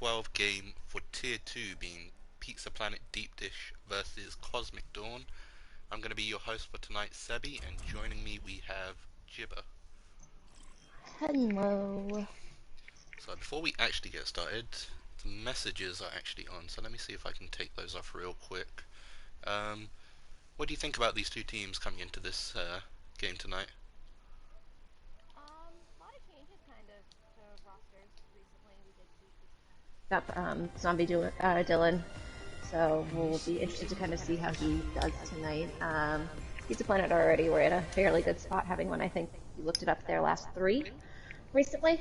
W12 game for Tier 2 being Pizza Planet Deep Dish versus Cosmic Dawn. I'm going to be your host for tonight, Sebi, and joining me we have Jibber. Hello. So before we actually get started, the messages are actually on, so let me see if I can take those off real quick. Um, what do you think about these two teams coming into this game tonight? A lot of changes kind of to rosters recently. We did see up Dylan, so we'll be interested to kind of see how he does tonight. Pizza Planet already we're in a fairly good spot, having won. I think you looked it up their last three recently.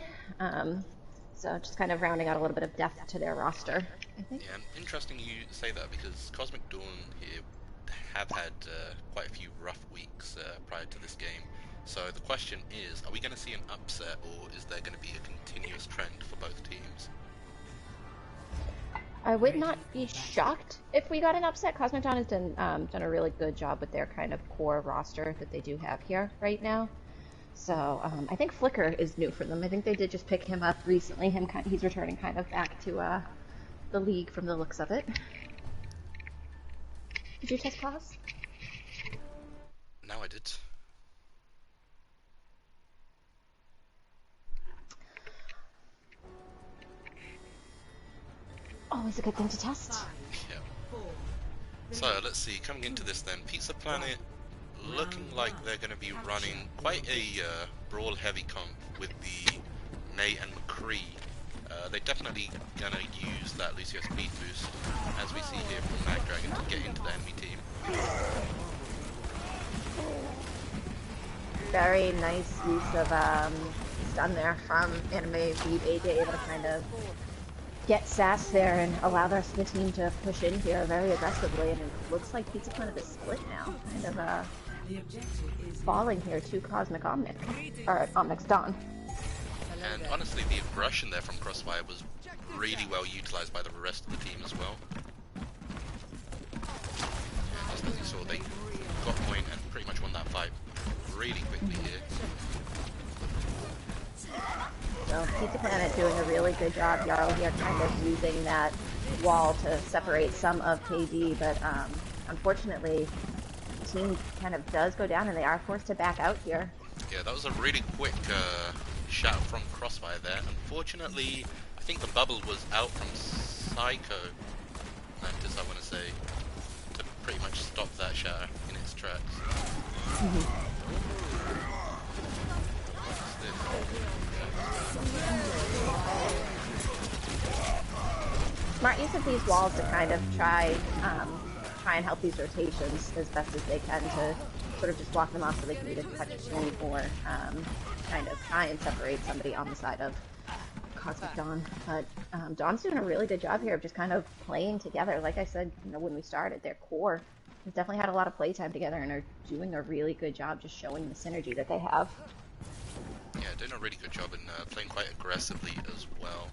So just kind of rounding out a little bit of depth to their roster, I think. Yeah, interesting you say that because Cosmic Dawn here have had quite a few rough weeks prior to this game. So the question is, are we going to see an upset or is there going to be a continuous trend for both teams? I would not be shocked if we got an upset. Cosmic Dawn has done a really good job with their kind of core roster that they do have here right now. So I think Flicker is new for them. I think they did just pick him up recently. He's returning kind of back to the league from the looks of it. Did you test pause? No, I did. Always a good thing to test. Yeah. So let's see, coming into this then, Pizza Planet looking like they're going to be running quite a brawl heavy comp with the May and McCree. They're definitely going to use that Lucio speed boost, as we see here from Mag Dragon, to get into the enemy team. Very nice use of stun there from Anime Beat AJ, able to kind of get sass there and allow the rest of the team to push in here very aggressively. And it looks like Pizza Planet is split now, kind of falling here to Cosmic Omnic, or Omnic's Dawn. And honestly, the aggression there from Crossfire was really well utilized by the rest of the team as well. Just as you saw, they got point and pretty much won that fight really quickly here. So Pizza Planet doing a really good job, Jarl here, kind of using that wall to separate some of KD, but unfortunately, the team kind of does go down and they are forced to back out here. Yeah, that was a really quick shout from Crossfire there. Unfortunately, I think the bubble was out from Psycho Mantis, I want to say, to pretty much stop that shatter in its tracks. Smart use of these walls to kind of try and help these rotations as best as they can to sort of just block them off so they can either touch a swing or kind of try and separate somebody on the side of Cosmic Dawn. But Dawn's doing a really good job here of just kind of playing together. Like I said, when we started, their core has definitely had a lot of playtime together and are doing a really good job just showing the synergy that they have. Yeah, doing a really good job in playing quite aggressively as well.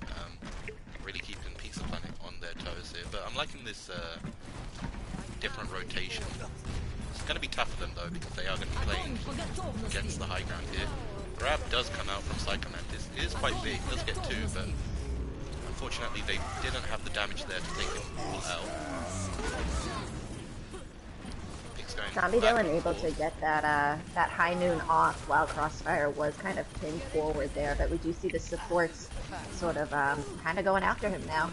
Really keeping Pizza Planet on their toes here. But I'm liking this different rotation. It's going to be tough for them though because they are going to be playing against the high ground here. Grab does come out from Psycho Mantis. It is quite big, does get two, but unfortunately they didn't have the damage there to take him all out. Zombie Dylan able to get that that high noon off while Crossfire was kind of pinned forward there, but we do see the supports sort of kind of going after him now.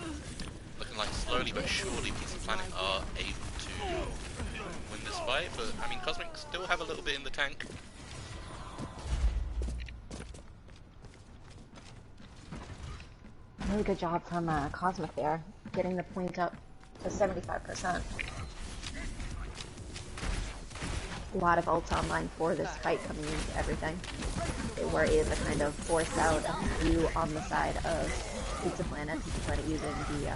Looking like slowly but surely Pizza Planet are able to win this fight, but I mean Cosmic still have a little bit in the tank. Really good job from Cosmic there, getting the point up to 75%. A lot of ults online for this fight coming into everything. They were able to kind of force out a few on the side of Pizza Planet. Pizza Planet using the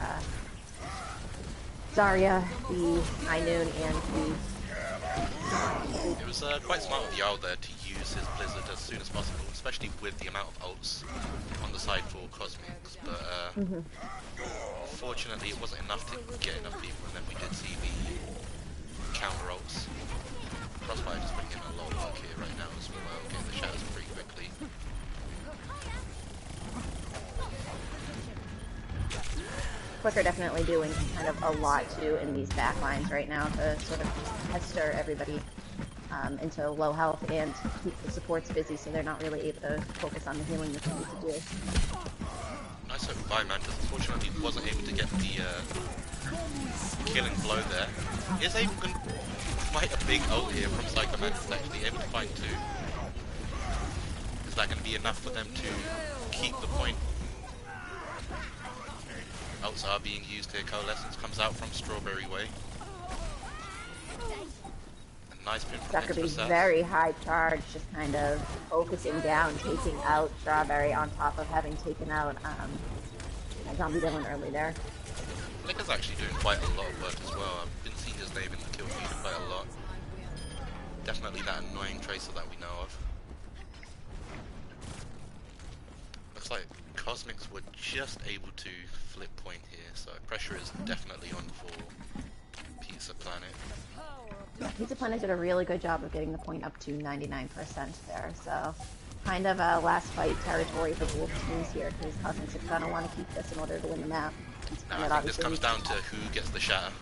Zarya, the High Noon, and the... It was quite smart of Jarl there to use his Blizzard as soon as possible, especially with the amount of ults on the side for Cosmics, but unfortunately it wasn't enough to get enough people, and then we did see the counter ults. Crossfire just putting in a lot of work here right now as well, getting the shadows pretty quickly. Flicker definitely doing kind of a lot too in these back lines right now to sort of pester everybody into low health and keep the supports busy so they're not really able to focus on the healing that they need to do. Nice hook by Mantis. Unfortunately, wasn't able to get the killing blow there. Is able to quite a big ult here from Psycho Mantis, actually able to find 2. Is that going to be enough for them to keep the point? Ults are being used here. Coalescence comes out from Strawberry Way. A nice pin from Zuckerby Extra very high charge, just kind of focusing down, taking out Strawberry on top of having taken out Zombie Villain early there. Flicker's actually doing quite a lot of work as well. I've been seeing his name in the kill feed quite a lot. Definitely that annoying tracer that we know of. Looks like Kosmics were just able to flip point here, so pressure is definitely on for Pizza Planet. Yeah, Pizza Planet did a really good job of getting the point up to 99% there, so kind of a last fight territory for both teams here, because Kosmics are going to want to keep this in order to win the map. Now I think this comes down to who gets the shatter.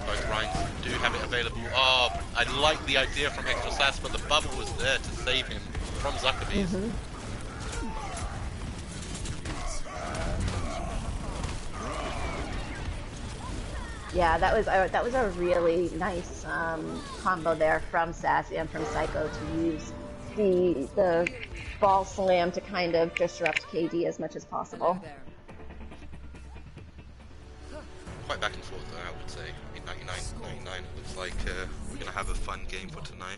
Both Rhines do have it available. Oh, I like the idea from Extra Sass, but the bubble was there to save him from Zuckerby's. Yeah, that was a really nice combo there from Sass and from Psycho to use the ball slam to kind of disrupt KD as much as possible. Quite back and forth though, I would say. In 99, it looks like we're going to have a fun game for tonight.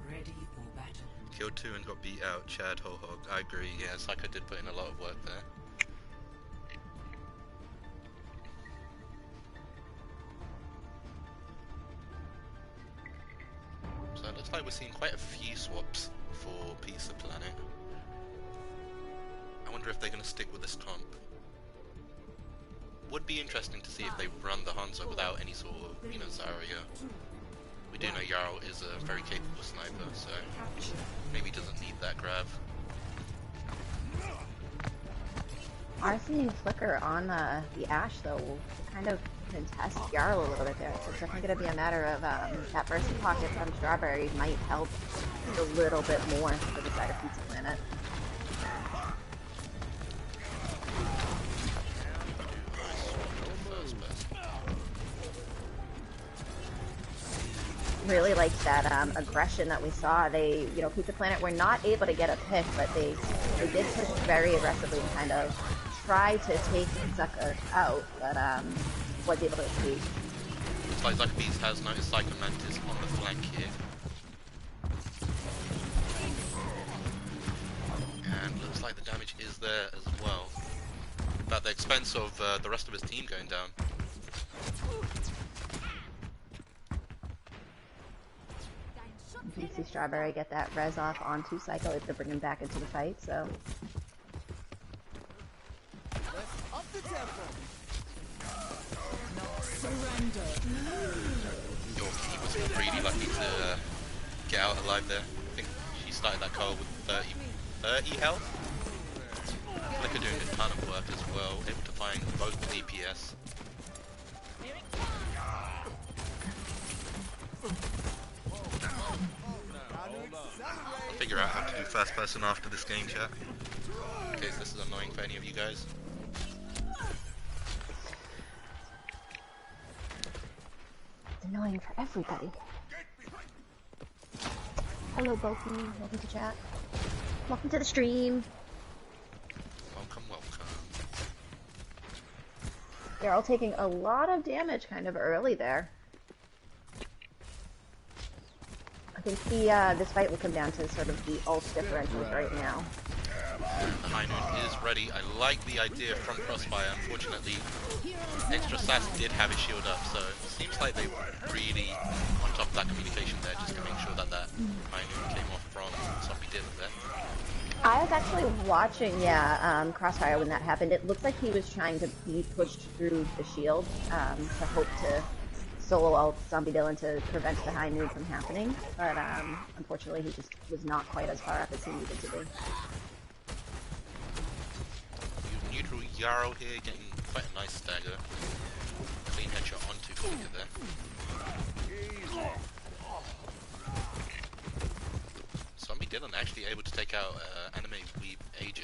Ready for battle. Killed 2 and got beat out, Chad Ho-Hog. I agree, yeah, Psycho did put in a lot of work there. So it looks like we're seeing quite a few swaps for Pizza Planet. I wonder if they're going to stick with this comp. Would be interesting to see if they run the Hanzo without any sort of, Zarya. We do know Jarl is a very capable sniper, so maybe doesn't need that grab. Are seeing Flicker on the Ashe though will kind of contest Jarl a little bit there. So it's definitely going to be a matter of that burst pocket from Strawberry might help a little bit more for the side of Pizza Planet. Really liked that aggression that we saw. They, Pizza Planet were not able to get a pick, but they did push very aggressively and kind of try to take Zucker out, but was able to escape. Looks like Zuckerbees has noticed Psycho Mantis on the flank here. And looks like the damage is there as well. But at the expense of the rest of his team going down. You can see Strawberry get that res off onto Psycho to bring him back into the fight, so. He was really lucky to get out alive there. I think she started that call with 30 health. Flicker doing a ton of work as well, able to find both DPS. I'll figure out how to do first person after this game, chat. In case this is annoying for any of you guys. It's annoying for everybody. Hello, Boki. Welcome to chat. Welcome to the stream. Welcome, welcome. They're all taking a lot of damage kind of early there. I think this fight will come down to sort of the ult differentials right now. The High Noon is ready. I like the idea from Crossfire. Unfortunately, Extra Sass did have his shield up, so it seems like they were really on top of that communication there, just to make sure that High Noon came off from Zombie Dylan there. I was actually watching, Crossfire when that happened. It looks like he was trying to be pushed through the shield to hope to solo ult Zombie Dylan to prevent the High Noon from happening, but unfortunately he just was not quite as far up as he needed to be. Jarl here getting quite a nice stagger. Clean headshot onto Flicker there. Zombie Dylan actually able to take out Anime Weeb AJ.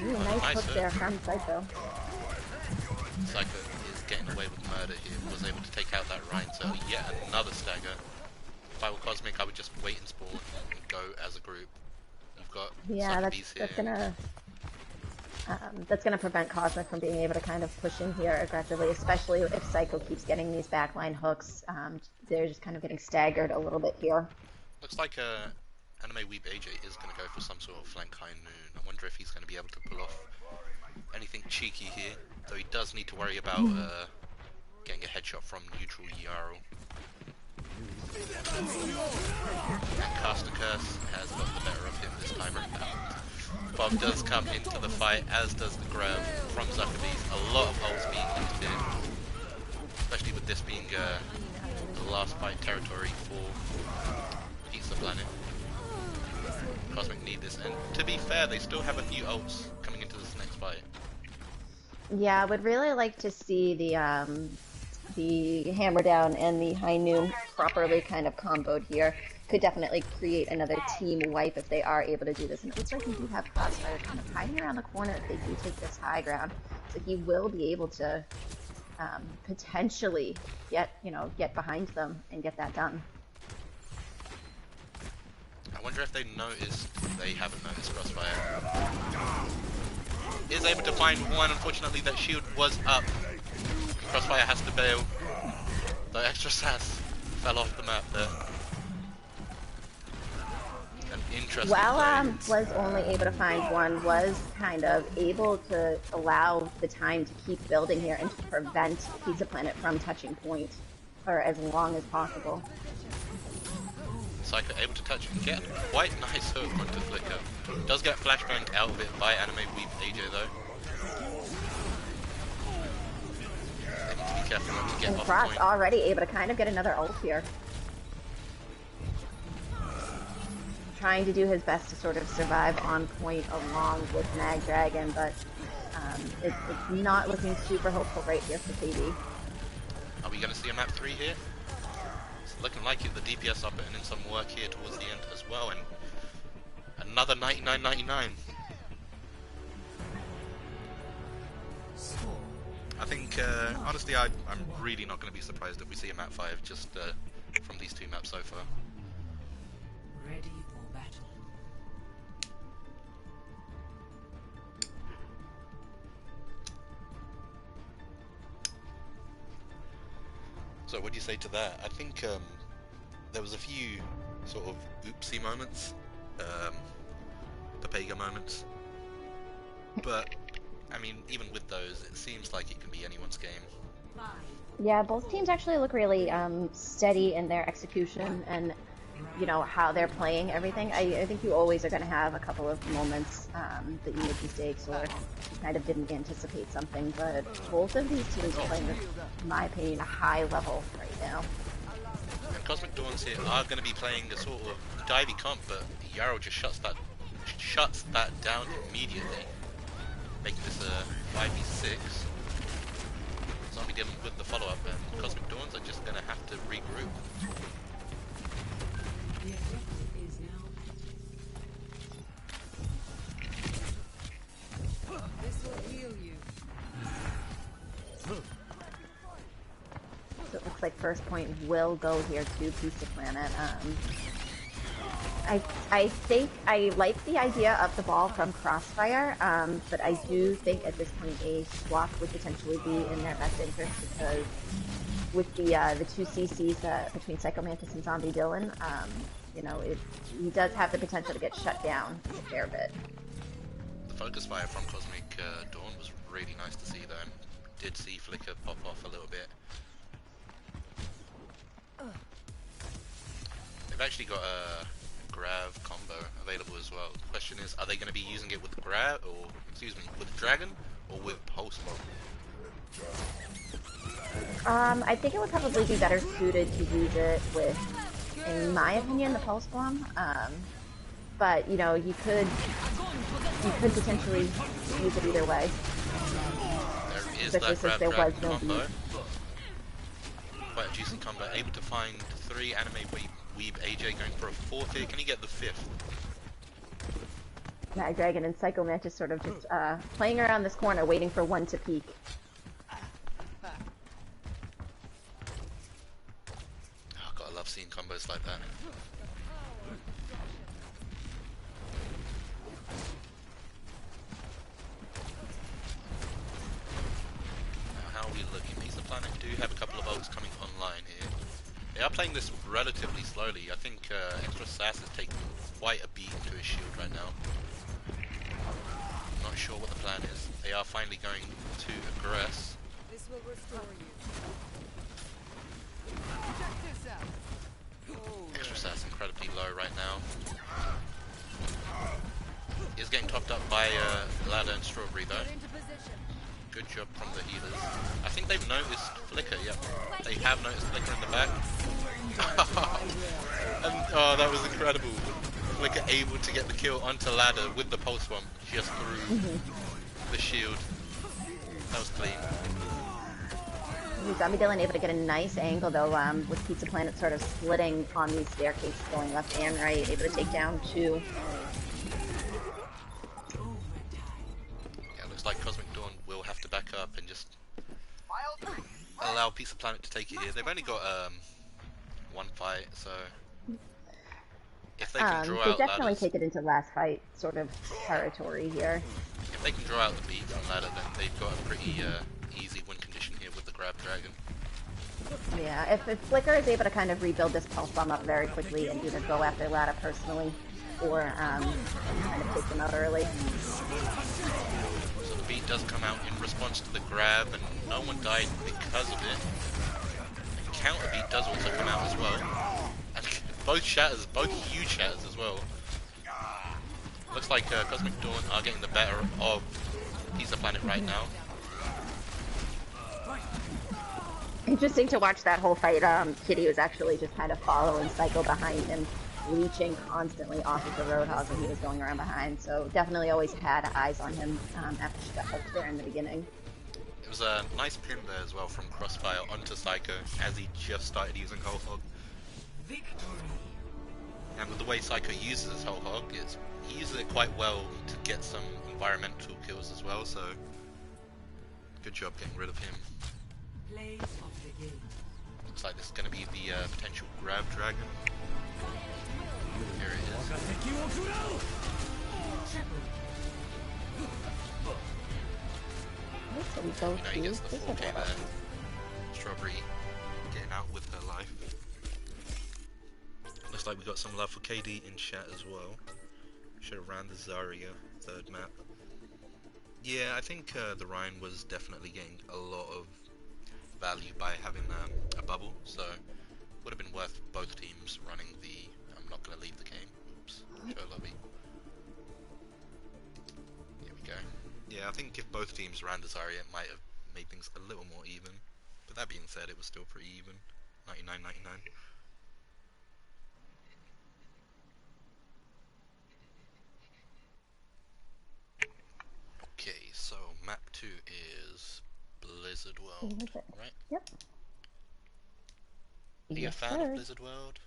Ooh, nice hook there from Psycho. Psycho is getting away with murder here. Was able to take out that Rhine, so yet another stagger. If I were Kosmic, I would just wait and spawn and go as a group. You've got that's gonna prevent Cosmic from being able to kind of push in here aggressively, especially if Psycho keeps getting these backline hooks. They're just kind of getting staggered a little bit here. Looks like Anime Weeb AJ is going to go for some sort of flank high noon. I wonder if he's going to be able to pull off anything cheeky here, though he does need to worry about getting a headshot from neutral Jarl. And Caster Curse has got the better of him this time around. Bob does come into the fight, as does the grab from Zuckerbees. A lot of ults being used here, especially with this being the last fight territory for Pizza Planet. Cosmic need this, and to be fair, they still have a few ults coming into this next fight. Yeah, I would really like to see the hammer down and the high noon properly kind of comboed here. Could definitely create another team wipe if they are able to do this. And it looks like we do have Crossfire kind of hiding around the corner if they do take this high ground. So he will be able to potentially get behind them and get that done. I wonder if they noticed. They haven't noticed Crossfire. Is able to find one. Unfortunately, that shield was up. Crossfire has to bail. The extra sass fell off the map there. An interesting was only able to find one, was kind of able to allow the time to keep building here and to prevent Pizza Planet from touching point for as long as possible. Psycho able to touch and get quite nice hook onto Flicker. Does get flashbanged out of it by Anime Weeb AJ though. They need to be careful not to get and off Cross point. already able to kind of get another ult here. Trying to do his best to sort of survive on point along with Mag Dragon, but it's not looking super hopeful right here for KD. Are we going to see a map 3 here? It's looking like it. The DPS are putting in some work here towards the end as well, and another 99.99. I think, honestly, I'm really not going to be surprised if we see a map 5 just from these two maps so far. Ready for battle. So what do you say to that? I think there was a few sort of oopsie moments, Papega moments, but I mean, even with those, it seems like it can be anyone's game. Yeah, both teams actually look really steady in their execution and how they're playing everything. I think you always are going to have a couple of moments that you make mistakes or you kind of didn't anticipate something, but both of these teams are playing, in my opinion, a high level right now. And Cosmic Dawns here are going to be playing a sort of divey comp, but Yarrow just shuts that down immediately, making this a 5v6. Zombie dealing with the follow-up, and Cosmic Dawns are just going to have to regroup. The objective is now. This will heal you. So it looks like first point will go here to Pizza Planet. I think I like the idea of the ball from Crossfire, but I do think at this point a swap would potentially be in their best interest because with the two CCs between Psycho Mantis and Zombie Dylan, he does have the potential to get shut down a fair bit. The focus fire from Cosmic Dawn was really nice to see though, and did see Flicker pop off a little bit. They've actually got a Grav combo available as well. The question is, are they going to be using it with Grav, or with Dragon, or with Pulse Bomb? I think it would probably be better suited to use it with, in my opinion, the Pulse Bomb. but you know, you could potentially use it either way, There is especially that since grab there was dragon no combo. beat. Quite a juicy combo. Able to find 3 anime weeb AJ going for a 4th here. Can he get the 5th? Mad Dragon and Psycho Mantis sort of just playing around this corner, waiting for one to peek. Oh god, I love seeing combos like that. Now, how are we looking? Pizza Planet do have a couple of ults coming online here. They are playing this relatively slowly. I think Extra Sass is taking quite a beat into his shield right now. Not sure what the plan is. They are finally going to aggress. This will restore you. Extra Sass incredibly low right now. Is getting topped up by Ladder and Strawberry though. Good job from the healers. I think they've noticed Flicker, yep. They have noticed Flicker in the back. And, oh, that was incredible. Flicker able to get the kill onto Ladder with the pulse bomb just through the shield. That was clean. Zombie Dylan able to get a nice angle though, with Pizza Planet sort of splitting on these staircases going left and right, able to take down 2. Yeah, looks like Cosmic Dawn will have to back up and just allow Pizza Planet to take it here. They've only got 1 fight, so if they can draw they out definitely ladders, take it into last fight sort of territory here. if they can draw out the beat from ladder, then they've got a pretty easy win condition here with the grab dragon. Yeah, if Flicker is able to kind of rebuild this pulse bomb up very quickly and either go after Ladder personally or kind of take them out early. So the beat does come out in response to the grab, and no one died because of it. The counter beat does also come out as well. And both shatters, both huge shatters as well. Looks like Cosmic Dawn are getting the better of Pizza Planet right now. Interesting to watch that whole fight. Kitty was actually just kind of following Psycho behind him, leeching constantly off of the Roadhog when he was going around behind. So definitely always had eyes on him after she got hooked there in the beginning. It was a nice pin there as well from Crossfire onto Psycho as he just started using Whole Hog. And with the way Psycho uses his Whole Hog, he uses it quite well to get some environmental kills as well, so good job getting rid of him. Plays of the game. Looks like this is going to be the potential grab dragon. Here it is. So we go He gets the to 4K there. Strawberry getting out with her life. Looks like we got some love for KD in chat as well. Should have ran the Zarya 3rd map. Yeah, I think the Rhine was definitely getting a lot of value by having a bubble, so would have been worth both teams running the I'm not going to leave the game. Oops. Show lobby. Here we go. Yeah, I think if both teams ran the Zarya, it might have made things a little more even. But that being said, it was still pretty even. 99-99. Okay, so map 2 is Blizzard World, right? Yep. Are you a fan of Blizzard World?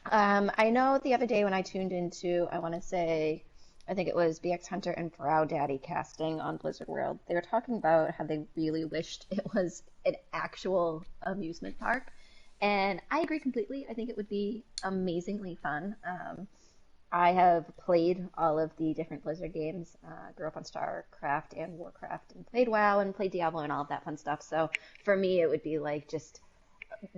I know the other day when I tuned into, I want to say, I think it was BX Hunter and Brow Daddy casting on Blizzard World. They were talking about how they really wished it was an actual amusement park. And I agree completely. I think it would be amazingly fun. I have played all of the different Blizzard games, grew up on StarCraft and Warcraft, and played WoW and played Diablo and all of that fun stuff. So for me, it would be like just,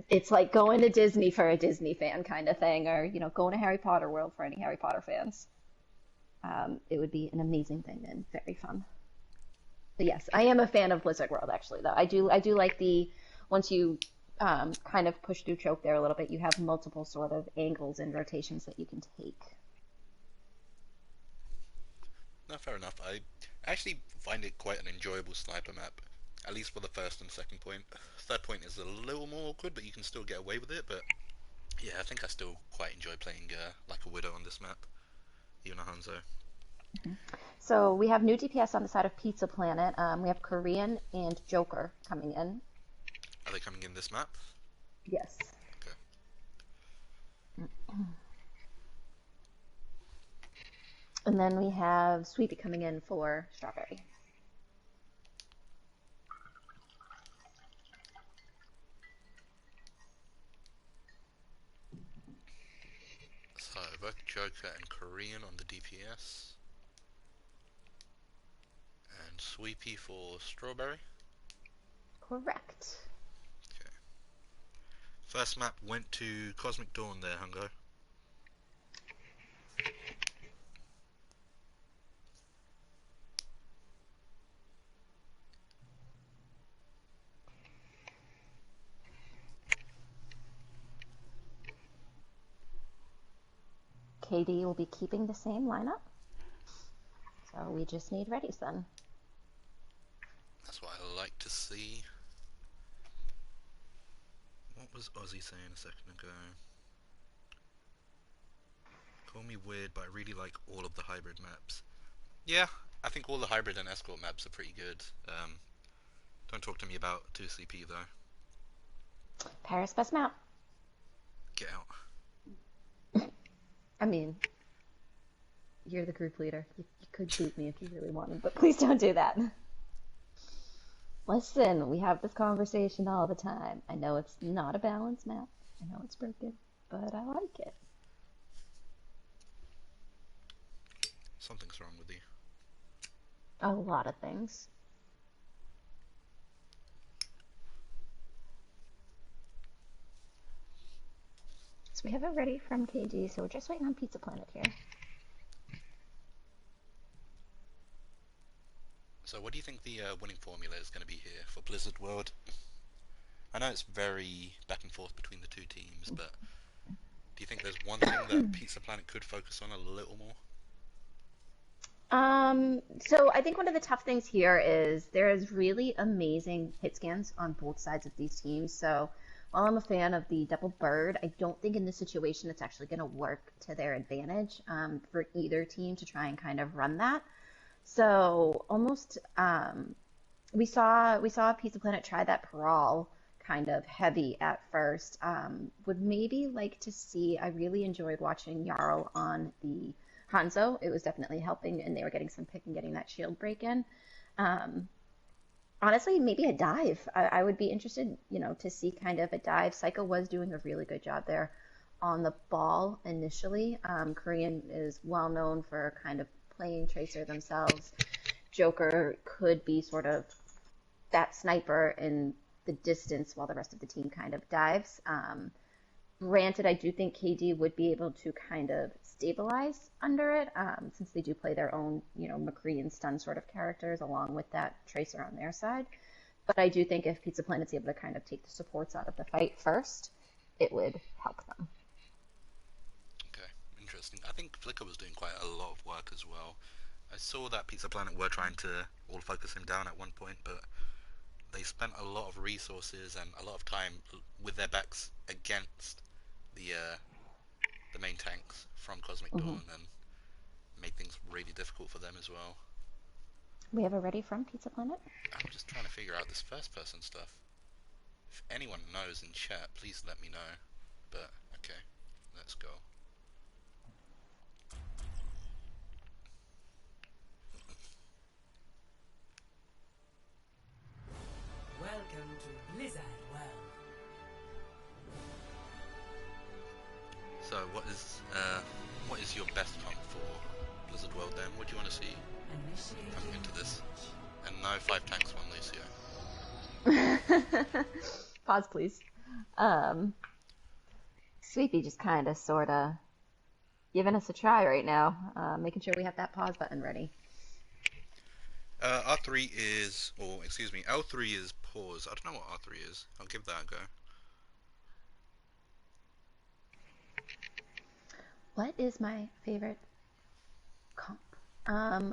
it's like going to Disney for a Disney fan kind of thing, or, you know, going to Harry Potter World for any Harry Potter fans. It would be an amazing thing and very fun. But yes, I am a fan of Blizzard World actually, though. I do like the, once you kind of push through choke there a little bit, you have multiple sort of angles and rotations that you can take. No, fair enough. I actually find it quite an enjoyable sniper map, at least for the first and second point. Third point is a little more awkward, but you can still get away with it. But Yeah, I think I still quite enjoy playing like a Widow on this map, even a Hanzo. So we have new DPS on the side of Pizza Planet. We have Korean and Joker coming in. Are they coming in this map? Yes. Okay. And then we have Sweepy coming in for Strawberry. So both Joker and Korean on the DPS, and Sweepy for Strawberry. Correct. Okay. First map went to Cosmic Dawn there, Hungo. KD will be keeping the same lineup. So we just need readies then. That's what I like to see. What was Ozzy saying a second ago? Call me weird, but I really like all of the hybrid maps. Yeah, I think all the hybrid and escort maps are pretty good. Don't talk to me about 2CP though. Paris best map. Get out. I mean, you're the group leader. You could boot me if you really wanted, but please don't do that. Listen, we have this conversation all the time. I know it's not a balanced map. I know it's broken, but I like it. Something's wrong with you. A lot of things. So we have it ready from KD, so we're just waiting on Pizza Planet here. So what do you think the winning formula is going to be here for Blizzard World? I know it's very back and forth between the two teams, but do you think there's one thing that Pizza Planet could focus on a little more? So I think one of the tough things here is there is really amazing hit scans on both sides of these teams. So while I'm a fan of the double bird, I don't think in this situation it's actually going to work to their advantage for either team to try and kind of run that. So almost we saw Pizza Planet try that Paral kind of heavy at first. Would maybe like to see. I really enjoyed watching Jarl on the Hanzo. It was definitely helping, and they were getting some pick and getting that shield break in. Um, Honestly, maybe a dive. I would be interested, to see kind of a dive. Psycho was doing a really good job there on the ball initially. Korean is well known for kind of playing Tracer themselves. Joker could be sort of that sniper in the distance while the rest of the team kind of dives. Granted, I do think KD would be able to kind of stabilize under it, since they do play their own, McCree and stun sort of characters along with that Tracer on their side. But I do think if Pizza Planet's able to kind of take the supports out of the fight first, it would help them. Okay, interesting. I think Flicker was doing quite a lot of work as well. I saw that Pizza Planet were trying to all focus him down at one point, but they spent a lot of resources and a lot of time with their backs against the main tanks from Cosmic Hmm. Dawn and made things really difficult for them as well. We have a ready from Pizza Planet. I'm just trying to figure out this first person stuff. If anyone knows in chat, please let me know. But, okay, let's go. Welcome to Blizzard World. So, what is your best comp for Blizzard World then? What do you want to see coming into this? And no 5 tanks, 1 Lucio. Pause, please. Sweepy just kind of, sort of giving us a try right now, making sure we have that pause button ready. R3 is, or excuse me, L3 is pause. I don't know what R3 is. I'll give that a go. What is my favorite comp?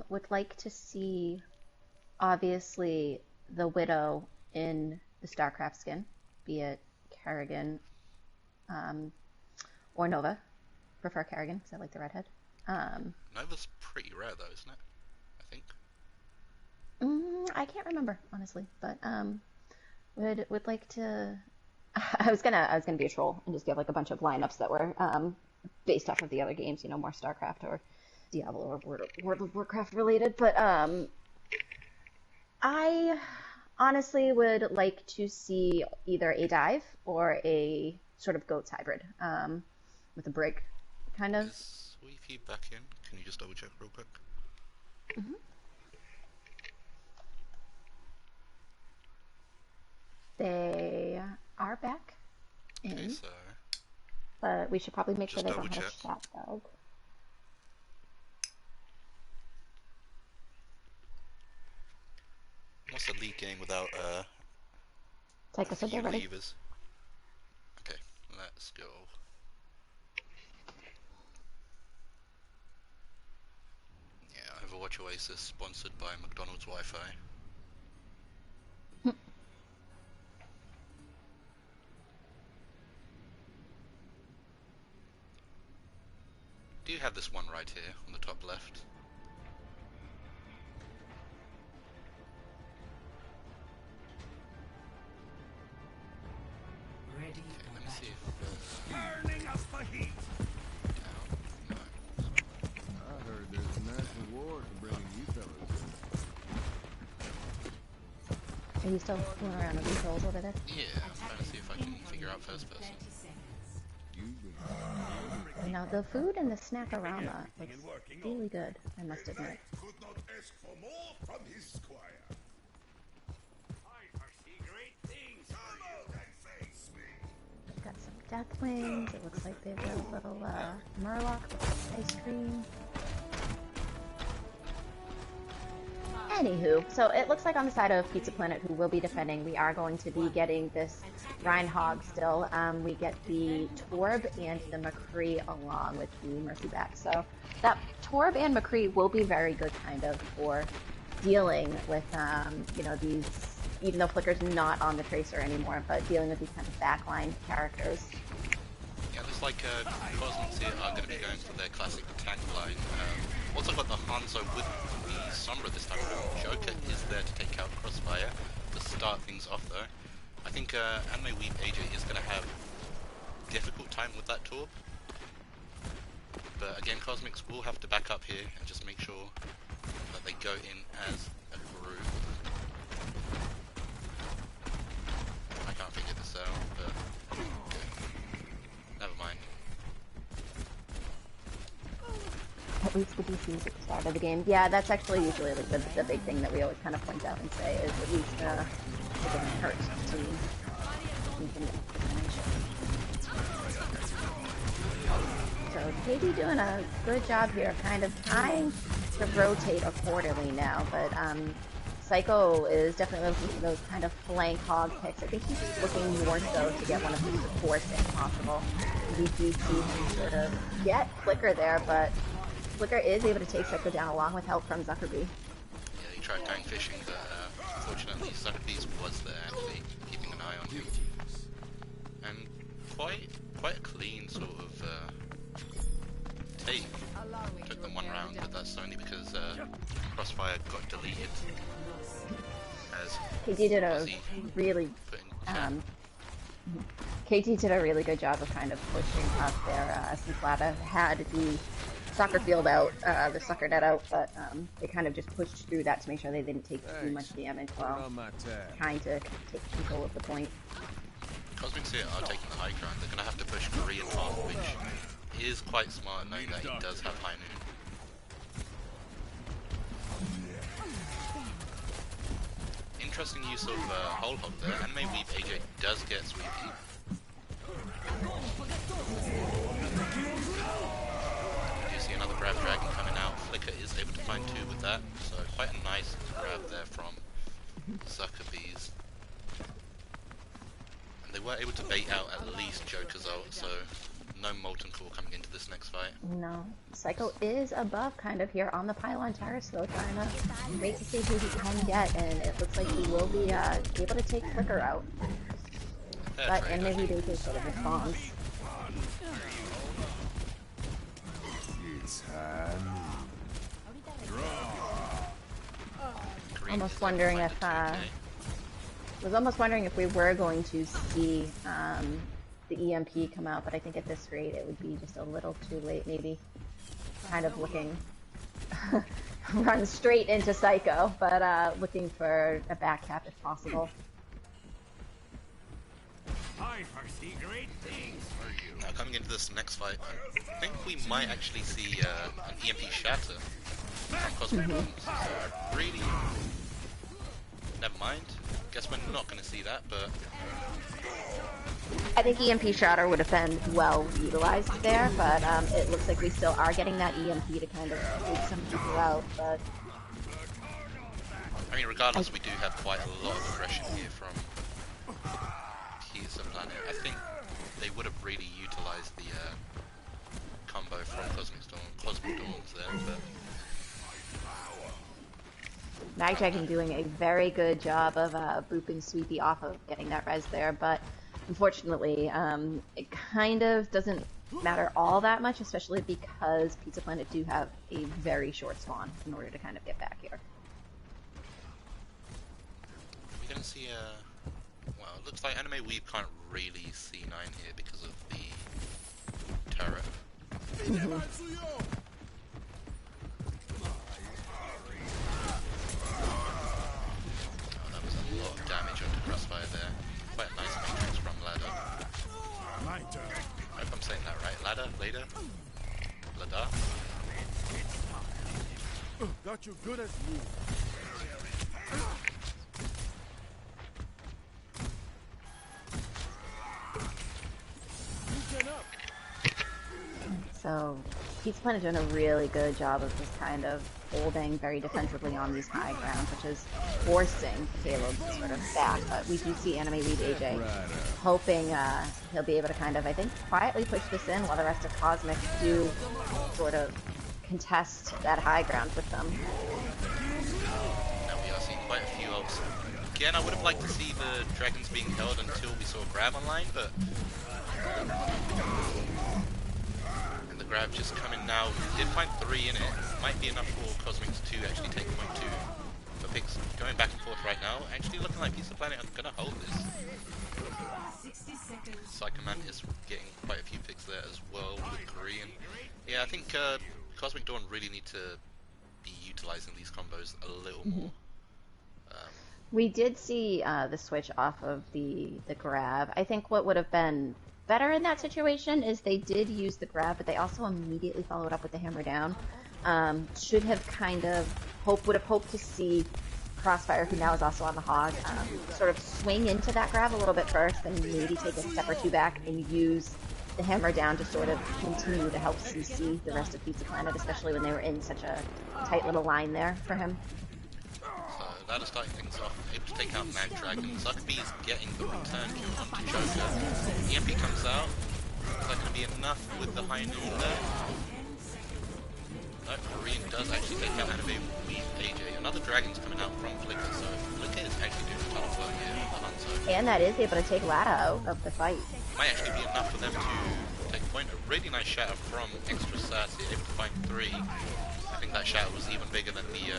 Would like to see, obviously, the Widow in the StarCraft skin, be it Kerrigan. Or Nova. Prefer Kerrigan because I like the redhead. Nova's pretty rare though, isn't it? I think. I can't remember honestly, but would like to. I was gonna be a troll and just give like a bunch of lineups that were based off of the other games, you know, more StarCraft or Diablo or World of Warcraft related. But I honestly would like to see either a dive or a sort of goats hybrid with a break, kind of. Is Weefy back in? Can you just double check real quick? Mm-hmm. They are back in, Okay, so but we should probably make sure just they don't double have a chat dog. what's the league game without Psycho said they're ready. levers? Okay, let's go. Yeah, Overwatch Oasis sponsored by McDonald's Wi-Fi. Do you have this one right here on the top left? Ready Okay, for let me see battle. if Burning up the heat. no. I heard there's a national award for bringing you fellas in. Are you still fooling around with these rolls over there? Yeah, I'm trying to see if I can figure out first person. You've been You know, the food in the Snackorama looks really good, I must admit. Could not ask for more from his squire. I foresee great things. Come out and face me. They've got some death wings. It looks like they've got a little Murloc with ice cream. Anywho, so it looks like on the side of Pizza Planet, who will be defending, we are going to be getting this Reinhog still. We get the Torb and the McCree along with the Mercy back. So that Torb and McCree will be very good kind of for dealing with, you know, these, even though Flicker's not on the Tracer anymore, but dealing with these kind of backline characters. Yeah, looks like Kosmic here are going to be going for their classic tank line. Also got the Hanzo with the Sombra this time around. Joker is there to take out Crossfire to start things off though. I think Anime Weep AJ is going to have difficult time with that Torb. But again, Cosmics will have to back up here and just make sure that they go in as a group. I can't figure this out, but never mind. At least the DCs at the start of the game. Yeah, that's actually usually like the big thing that we always kind of point out and say is at least it doesn't hurt to even So Katie doing a good job here, kind of trying to rotate accordingly now, but Psycho is definitely looking for those kind of flank hog picks. I think he's looking more so to get one of his supports if possible. We do see him sort of get Flicker there, but Flicker is able to take Psycho down along with help from Zuckerby. Yeah, he tried going fishing, but unfortunately Zuckerbees was there actually keeping an eye on him. And quite a clean sort of take. Took them one round, but that's only because Crossfire got deleted. As KT did a really KT did a really good job of kind of pushing up there since Lava had the soccer field out, the soccer net out, but they kind of just pushed through that to make sure they didn't take too much damage while trying to take control of the point. Cosmics here are taking the high ground. They're going to have to push Korean off, which is quite smart knowing that he does have high noon. Interesting use of Whole Hog there. Anime Weep AJ does get Sweepy. You see another grab dragon coming out. Flicker is able to find two with that, so quite a nice grab there from Zuckerbees. And they were able to bait out at least Joker's ult, so no Molten Core coming into this next fight. No. Psycho is above kind of here on the pylon terrace though, trying to wait to see who he can get, and it looks like he will be able to take Flicker out. But and maybe they sort of responds. Green Almost is wondering behind if the 2K. was almost wondering if we were going to see the EMP come out, but I think at this rate it would be just a little too late, maybe. Kind of looking run straight into Psycho, but looking for a back cap if possible. I foresee great things for you. Now coming into this next fight, I think we might actually see an EMP shatter from Kosmic Dawns. So really, never mind. Guess we're not going to see that, but I think EMP Shatter would have been well utilized there, but it looks like we still are getting that EMP to kind of take some people out, but... I mean, regardless, we do have quite a lot of aggression here from Pizza Planet. I think they would have really utilized the combo from Cosmic Dawns there, but... Magdragon doing a very good job of booping Sweepy off of getting that res there, but unfortunately, it kind of doesn't matter all that much, especially because Pizza Planet do have a very short spawn in order to kind of get back here. We're gonna see well, it looks like Anime Weave can't really see 9 here because of the turret. Oh, that was a lot of damage onto Crossfire there. Quite a nice matrix from Ladder. My turn. I hope I'm saying that right. Ladder? Later? Ladder? Got you good as new. So, Pizza Planet doing a really good job of just kind of holding very defensively on these high grounds, which is forcing Caleb to sort of back. But we do see Anime Lead AJ hoping he'll be able to kind of, I think, quietly push this in while the rest of Kosmic do sort of contest that high ground with them. Now we are seeing quite a few ults. Again, I would have liked to see the dragons being held until we saw Grab online, but... And the Grab just coming now. We did find 3 in it. Might be enough for Cosmic to actually take point 2. But picks going back and forth right now. Actually looking like Pizza Planet are going to hold this. 60 seconds. Psycho Man is getting quite a few picks there as well with Korean. Yeah, I think Cosmic Dawn really need to be utilizing these combos a little more. We did see the switch off of the grab. I think what would have been better in that situation is they did use the grab, but they also immediately followed up with the hammer down. Should have kind of would have hoped to see Crossfire, who now is also on the hog, sort of swing into that grab a little bit first, and maybe take a step or two back and use the hammer down to sort of continue to help CC the rest of Pizza Planet, especially when they were in such a tight little line there for him. That is starting things off, able to take out Magdragon. Zuckby is getting the return kill onto Joker. EMP comes out. Is that going to be enough with the high noon there? No, Korean does actually take out Anime Weave AJ. Another Dragon's coming out from Flicker, so Flicker is actually doing a ton of work here on the Hanzo. And that is able to take Lada out of the fight. Might actually be enough for them to take point. A really nice shatter from Extra Sassy, able to find 3. I think that shatter was even bigger than the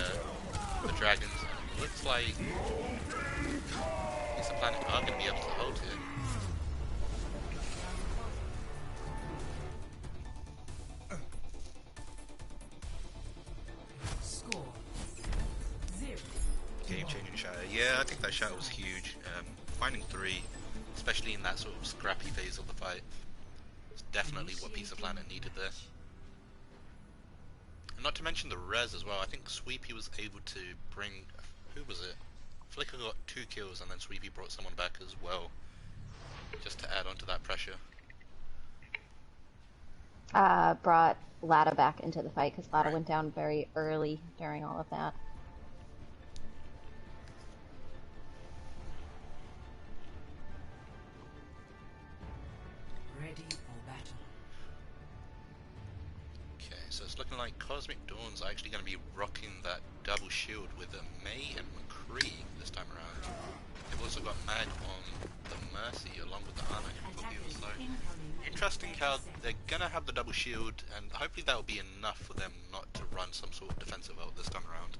Dragons. Looks like Pizza Planet are going to be able to hold here. Score 0. Game-changing shatter. Yeah, I think that shatter was huge. Finding 3, especially in that sort of scrappy phase of the fight, is definitely what Pizza Planet needed there. And not to mention the res as well. I think Sweepy was able to bring... Who was it? Flicker got 2 kills and then Sweepy brought someone back as well, just to add on to that pressure. Brought Lada back into the fight because Lada went down very early during all of that. Ready for battle. Okay, so it's looking like Cosmic Dawns are actually going to be rocking that double shield with a May and free this time around. They've also got mag on the Mercy along with the Ana Infobio, so interesting how they're gonna have the double shield, and hopefully that'll be enough for them not to run some sort of defensive ult this time around.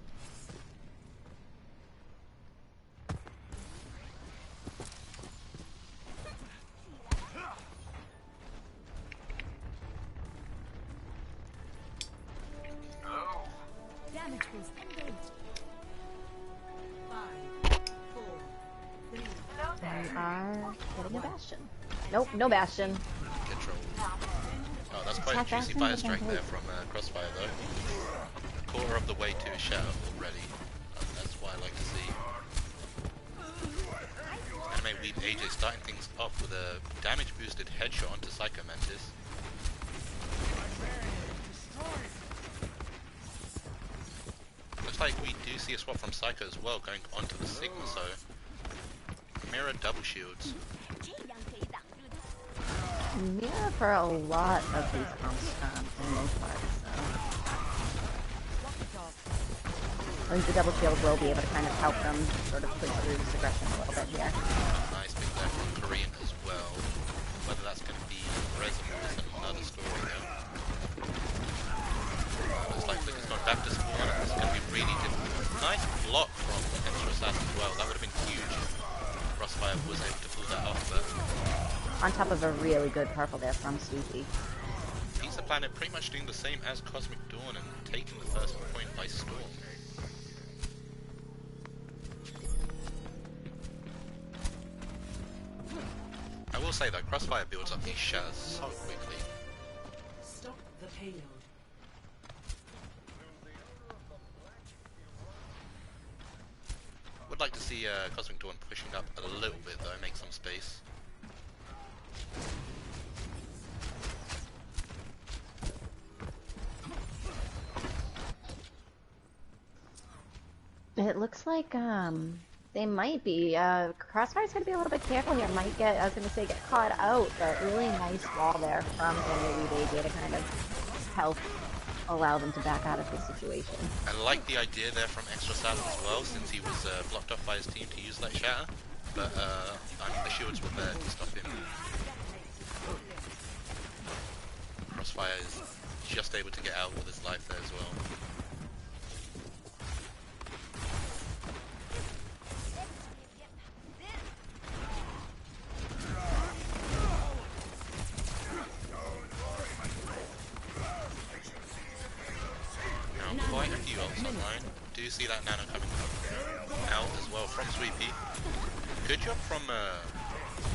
Damage boost engaged. 5, 4, 3. We are getting a Bastion. Nope, no Bastion. Control. Oh, that's quite a Attack juicy Bastion fire with strike that there hook. from Crossfire though. A quarter of the way to a shadow already. That's what I like to see. Anime Weep AJ starting things off with a damage boosted headshot onto Psycho Mantis. Looks like we do see a swap from Psycho as well going onto the Sigma, so mirror double shields. Mirror for a lot of these comps for the most part, so. I think the double shield will be able to kind of help them sort of push through this aggression a little bit here. Nice pick there from Korean as well. Whether that's going to be reservoir is another story though. Looks like Flicker's going back to spawn. It's going to be really difficult. Nice block from Extra Assassin as well. That would have been huge if Crossfire was able to pull that off, but On top of a really good purple there from Suzy. Pizza Planet pretty much doing the same as Cosmic Dawn and taking the first point by storm. I will say that Crossfire builds up these shatters so quickly. Stop the payload. Would like to see Cosmic Dawn pushing up a little bit though, make some space. It looks like they might be Crossfire's gonna be a little bit careful here. Might get, I was gonna say, get caught out, but really nice wall there from Anime to kind of help allow them to back out of this situation. I like the idea there from Extra Saturn as well, since he was blocked off by his team to use that shatter. But I mean, the shields were there to stop him. Crossfire is just able to get out with his life there as well. Now, quite a few ults online. Do see that nano coming out as well from Sweepy. Good job from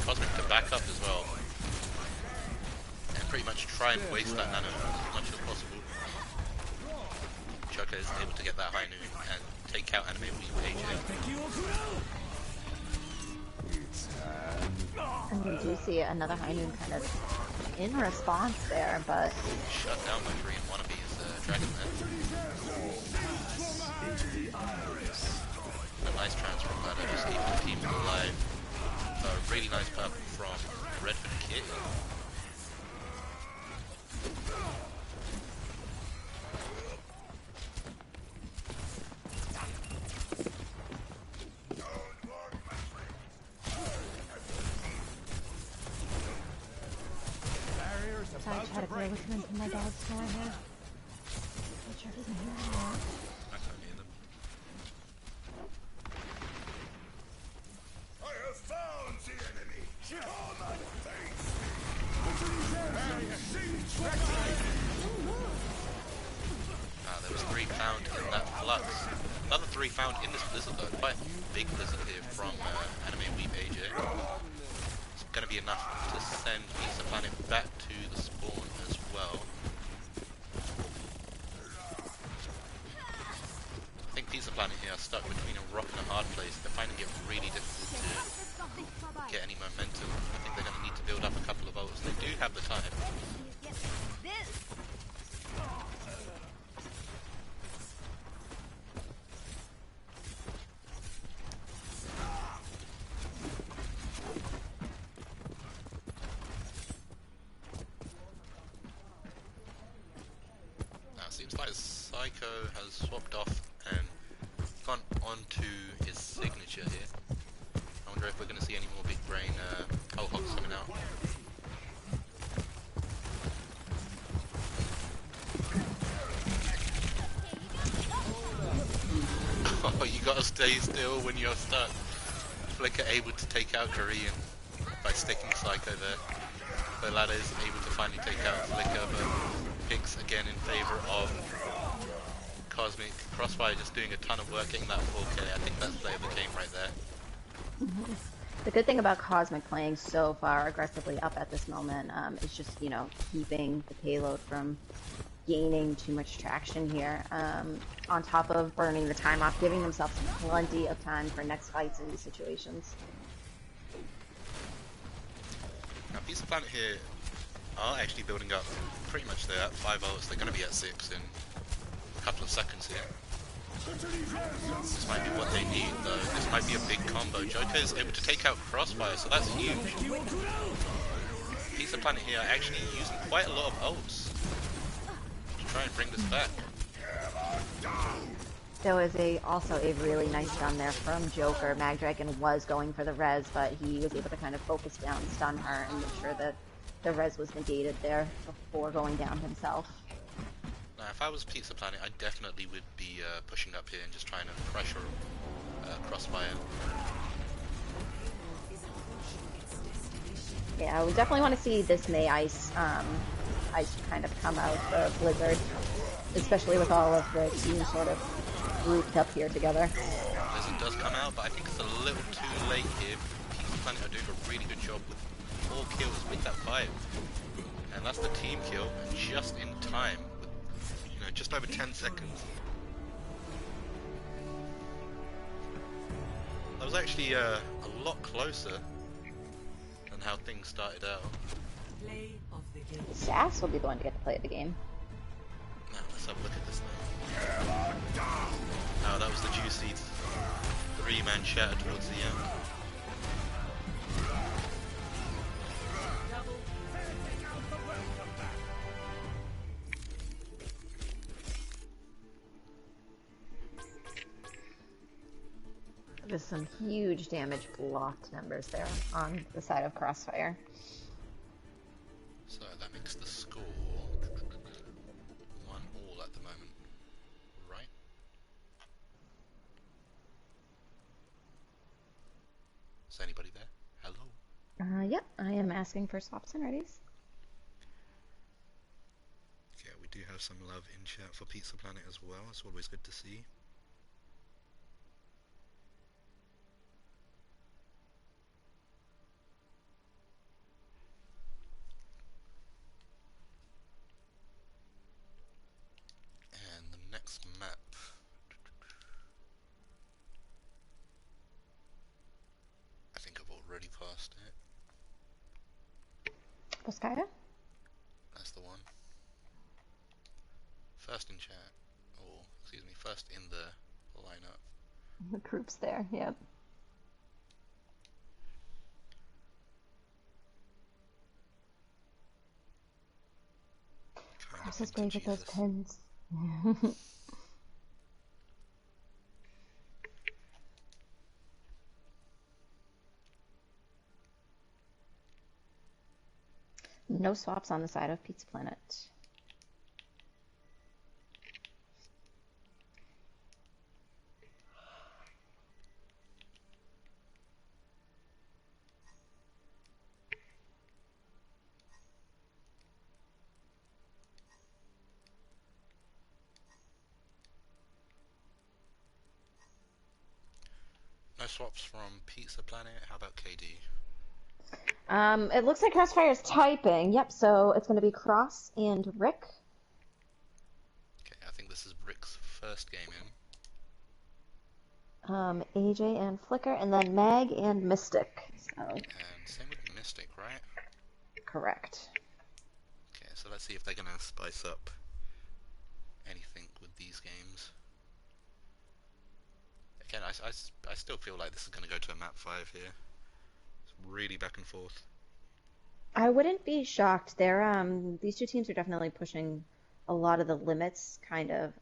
Cosmic to back up as well. And pretty much try and waste that nano as much as possible. Choker is able to get that high noon and take out Anime Weave AJ. And we do see another high noon kind of in response there, but Shut down by Korean Wannabe's Dragon there. A nice transfer from that, just keeping the team alive. A really nice purple from Redford Kit. sorry, I try to bear with him into my dog's snore here. Make sure he doesn't hear me now. I can't hear them. I have found the enemy. Come and face There was 3 found in that flux. Another 3 found in this blizzard though. Quite a big blizzard here from Anime Weep AJ. It's going to be enough to send Pizza Planet back to the spawn as well. I think Pizza Planet here are stuck between a rock and a hard place. They're finding it really difficult to get any momentum. I think they're going to need to build up a couple of ults. They do have the time. Now it seems like Psycho has swapped off and gone onto his signature here. I wonder if we're going to see any more big brain Hellhogs coming out. Oh, you gotta stay still when you're stuck. Flicker able to take out Korean by sticking Psycho there. But Ladder is able to finally take out Flicker, but picks again in favor of Kosmic. Crossfire just doing a ton of work, getting that 4K. I think that's play of the game right there. The good thing about Cosmic playing so far aggressively up at this moment is just, you know, keeping the payload from gaining too much traction here. On top of burning the time off, giving themselves plenty of time for next fights in these situations. Now, Piece of Planet here are actually building up pretty much there at 5 ults. They're going to be at 6 in a couple of seconds here. This might be what they need, though. This might be a big combo. Joker is able to take out Crossfire, so that's huge. Piece of Planet here are actually using quite a lot of ults to try and bring this back. There was also a really nice stun there from Joker. Magdragon was going for the res, but he was able to kind of focus down, stun her, and make sure that the res was negated there before going down himself. Now, if I was Pizza Planet, I definitely would be pushing up here and just trying to pressure Crossfire. Yeah, we definitely want to see this May Ice kind of come out for Blizzard, especially with all of the teams sort of grouped up here together. Blizzard does come out, but I think it's a little too late here. Pizza Planet are doing a really good job with 4 kills with that 5. And that's the team kill, and just in time. Just over 10 seconds. That was actually a lot closer than how things started out. Play of the game. Sass will be the one to get to play the game. Now let's have a look at this now. Oh, that was the juicy 3-man shatter towards the end. There's some huge damage blocked numbers there on the side of Crossfire. So that makes the score 1-1 at the moment, right? Is anybody there? Hello? Yep, I am asking for swaps and readies. Okay, we do have some love in chat for Pizza Planet as well. It's always good to see. Map. I think I've already passed it. Boskaya? That's the one. First in chat. Or, excuse me, first in the lineup. The group's there, yep. Cross is great with those pins. No swaps on the side of Pizza Planet. No swaps from Pizza Planet. How about KD? It looks like Crossfire's typing. Yep, so it's going to be Cross and Rick. Okay, I think this is Rick's first game in. AJ and Flicker, and then Mag and Mystic. So. And same with Mystic, right? Correct. Okay, so let's see if they're going to spice up anything with these games. Again, I still feel like this is going to go to a map 5 here. It's really back and forth. I wouldn't be shocked. These two teams are definitely pushing a lot of the limits, kind of,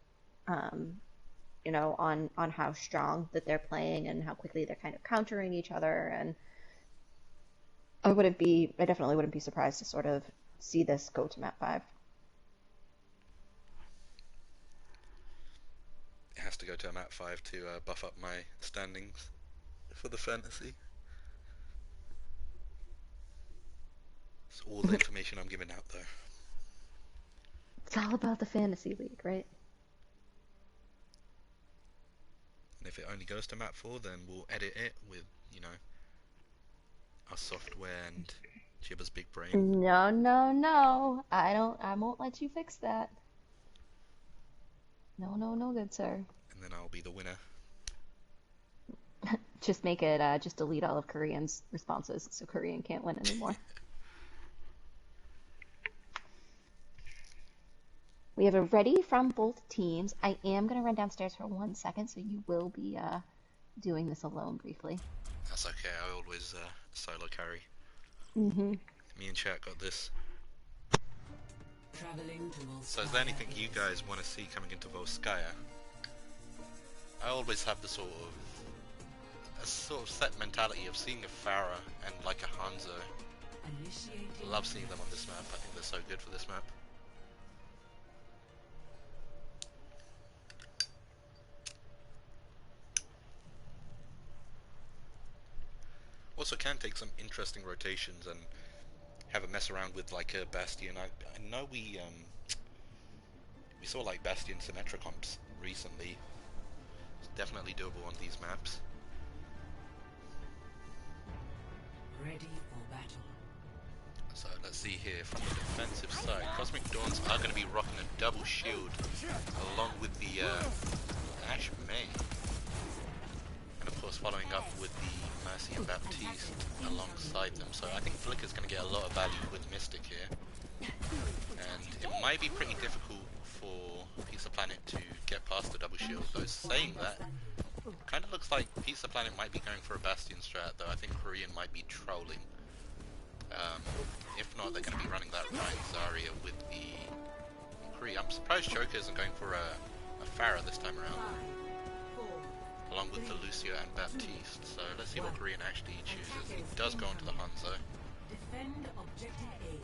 you know, on how strong that they're playing and how quickly they're kind of countering each other. And I definitely wouldn't be surprised to sort of see this go to map 5. It has to go to a map 5 to buff up my standings for the fantasy. It's all the information I'm giving out though. It's all about the fantasy league, right? And if it only goes to map 4, then we'll edit it with, you know, our software and Jibba's big brain. No, no, no. I won't let you fix that. No, no, no, good sir. And then I'll be the winner. Just make it, just delete all of Korean's responses so Korean can't win anymore. We have a ready from both teams. I am going to run downstairs for 1 second, so you will be doing this alone briefly. That's okay, I always solo carry. Mm-hmm. Me and chat got this. Traveling to So is there anything you guys want to see coming into Volskaya? I always have the sort of set mentality of seeing a Farah and like a Hanzo. initiating Love seeing them on this map. I think they're so good for this map. Also can take some interesting rotations and have a mess around with like a Bastion. I know we saw like Bastion Symmetra comps recently. It's definitely doable on these maps. ready for battle. So let's see here from the defensive side. Cosmic Dawns are going to be rocking a double shield along with the Ash May. And of course following up with the Mercy and Baptiste alongside them. So I think Flicker's going to get a lot of value with Mystic here. And it might be pretty difficult for Pizza Planet to get past the double shield. Though saying that, kind of looks like Pizza Planet might be going for a Bastion strat, though I think Korean might be trolling. If not, they're going to be running that Ryan Zarya with the Kree. I'm surprised Joker isn't going for a Farah this time around, along with the Lucio and Baptiste. So let's see what Korean actually chooses. He does go onto the Hanzo. Defend objective A.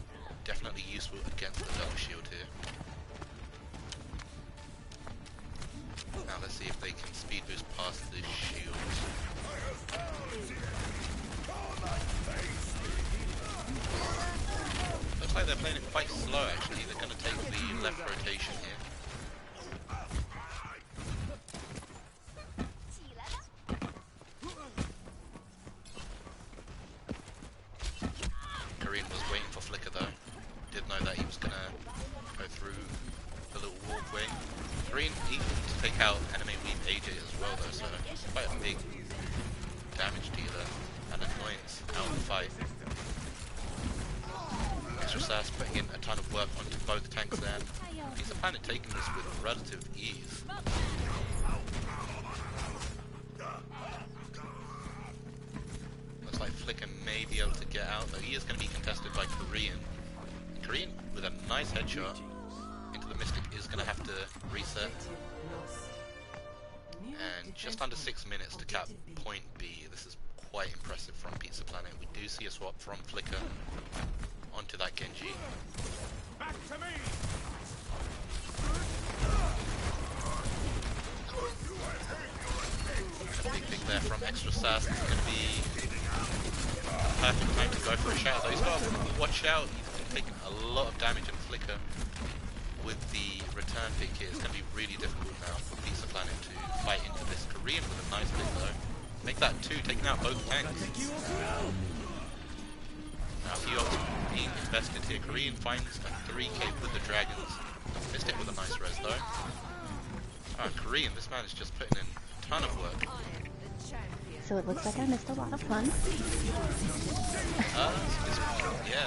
Definitely useful against the double shield here. Now let's see if they can speed boost past this shield. Looks like they're playing it quite slow actually. They're going to take the left rotation here. Korean was waiting for Flicker though. Did know that he was going to go through the little walkway. Korean able to take out Anime Weave AJ as well though, so it's quite a big damage dealer and annoyance out of the fight. Extra Sass putting in a ton of work onto both tanks there. Pizza Planet taking this with relative ease. Looks like Flicker may be able to get out, though he is going to be contested by Korean. Korean with a nice headshot into the Mystic is going to have to reset. And just under 6 minutes to cap point B. This is quite impressive from Pizza Planet. We do see a swap from Flicker onto that Genji. Back to me! And a big pick there from Extra Sass. It's going to be perfect time to go for a shout though. He's got to watch out. He's been taking a lot of damage and Flicker with the return pick here. It's going to be really difficult now for Pizza Planet to fight into this. Korean with a nice pick though. Make that 2, taking out both tanks. Now Heox being invested here. Korean finds a 3k with the dragons. Mystic with a nice res though. Korean, this man is just putting in a ton of work. So it looks like I missed a lot of fun.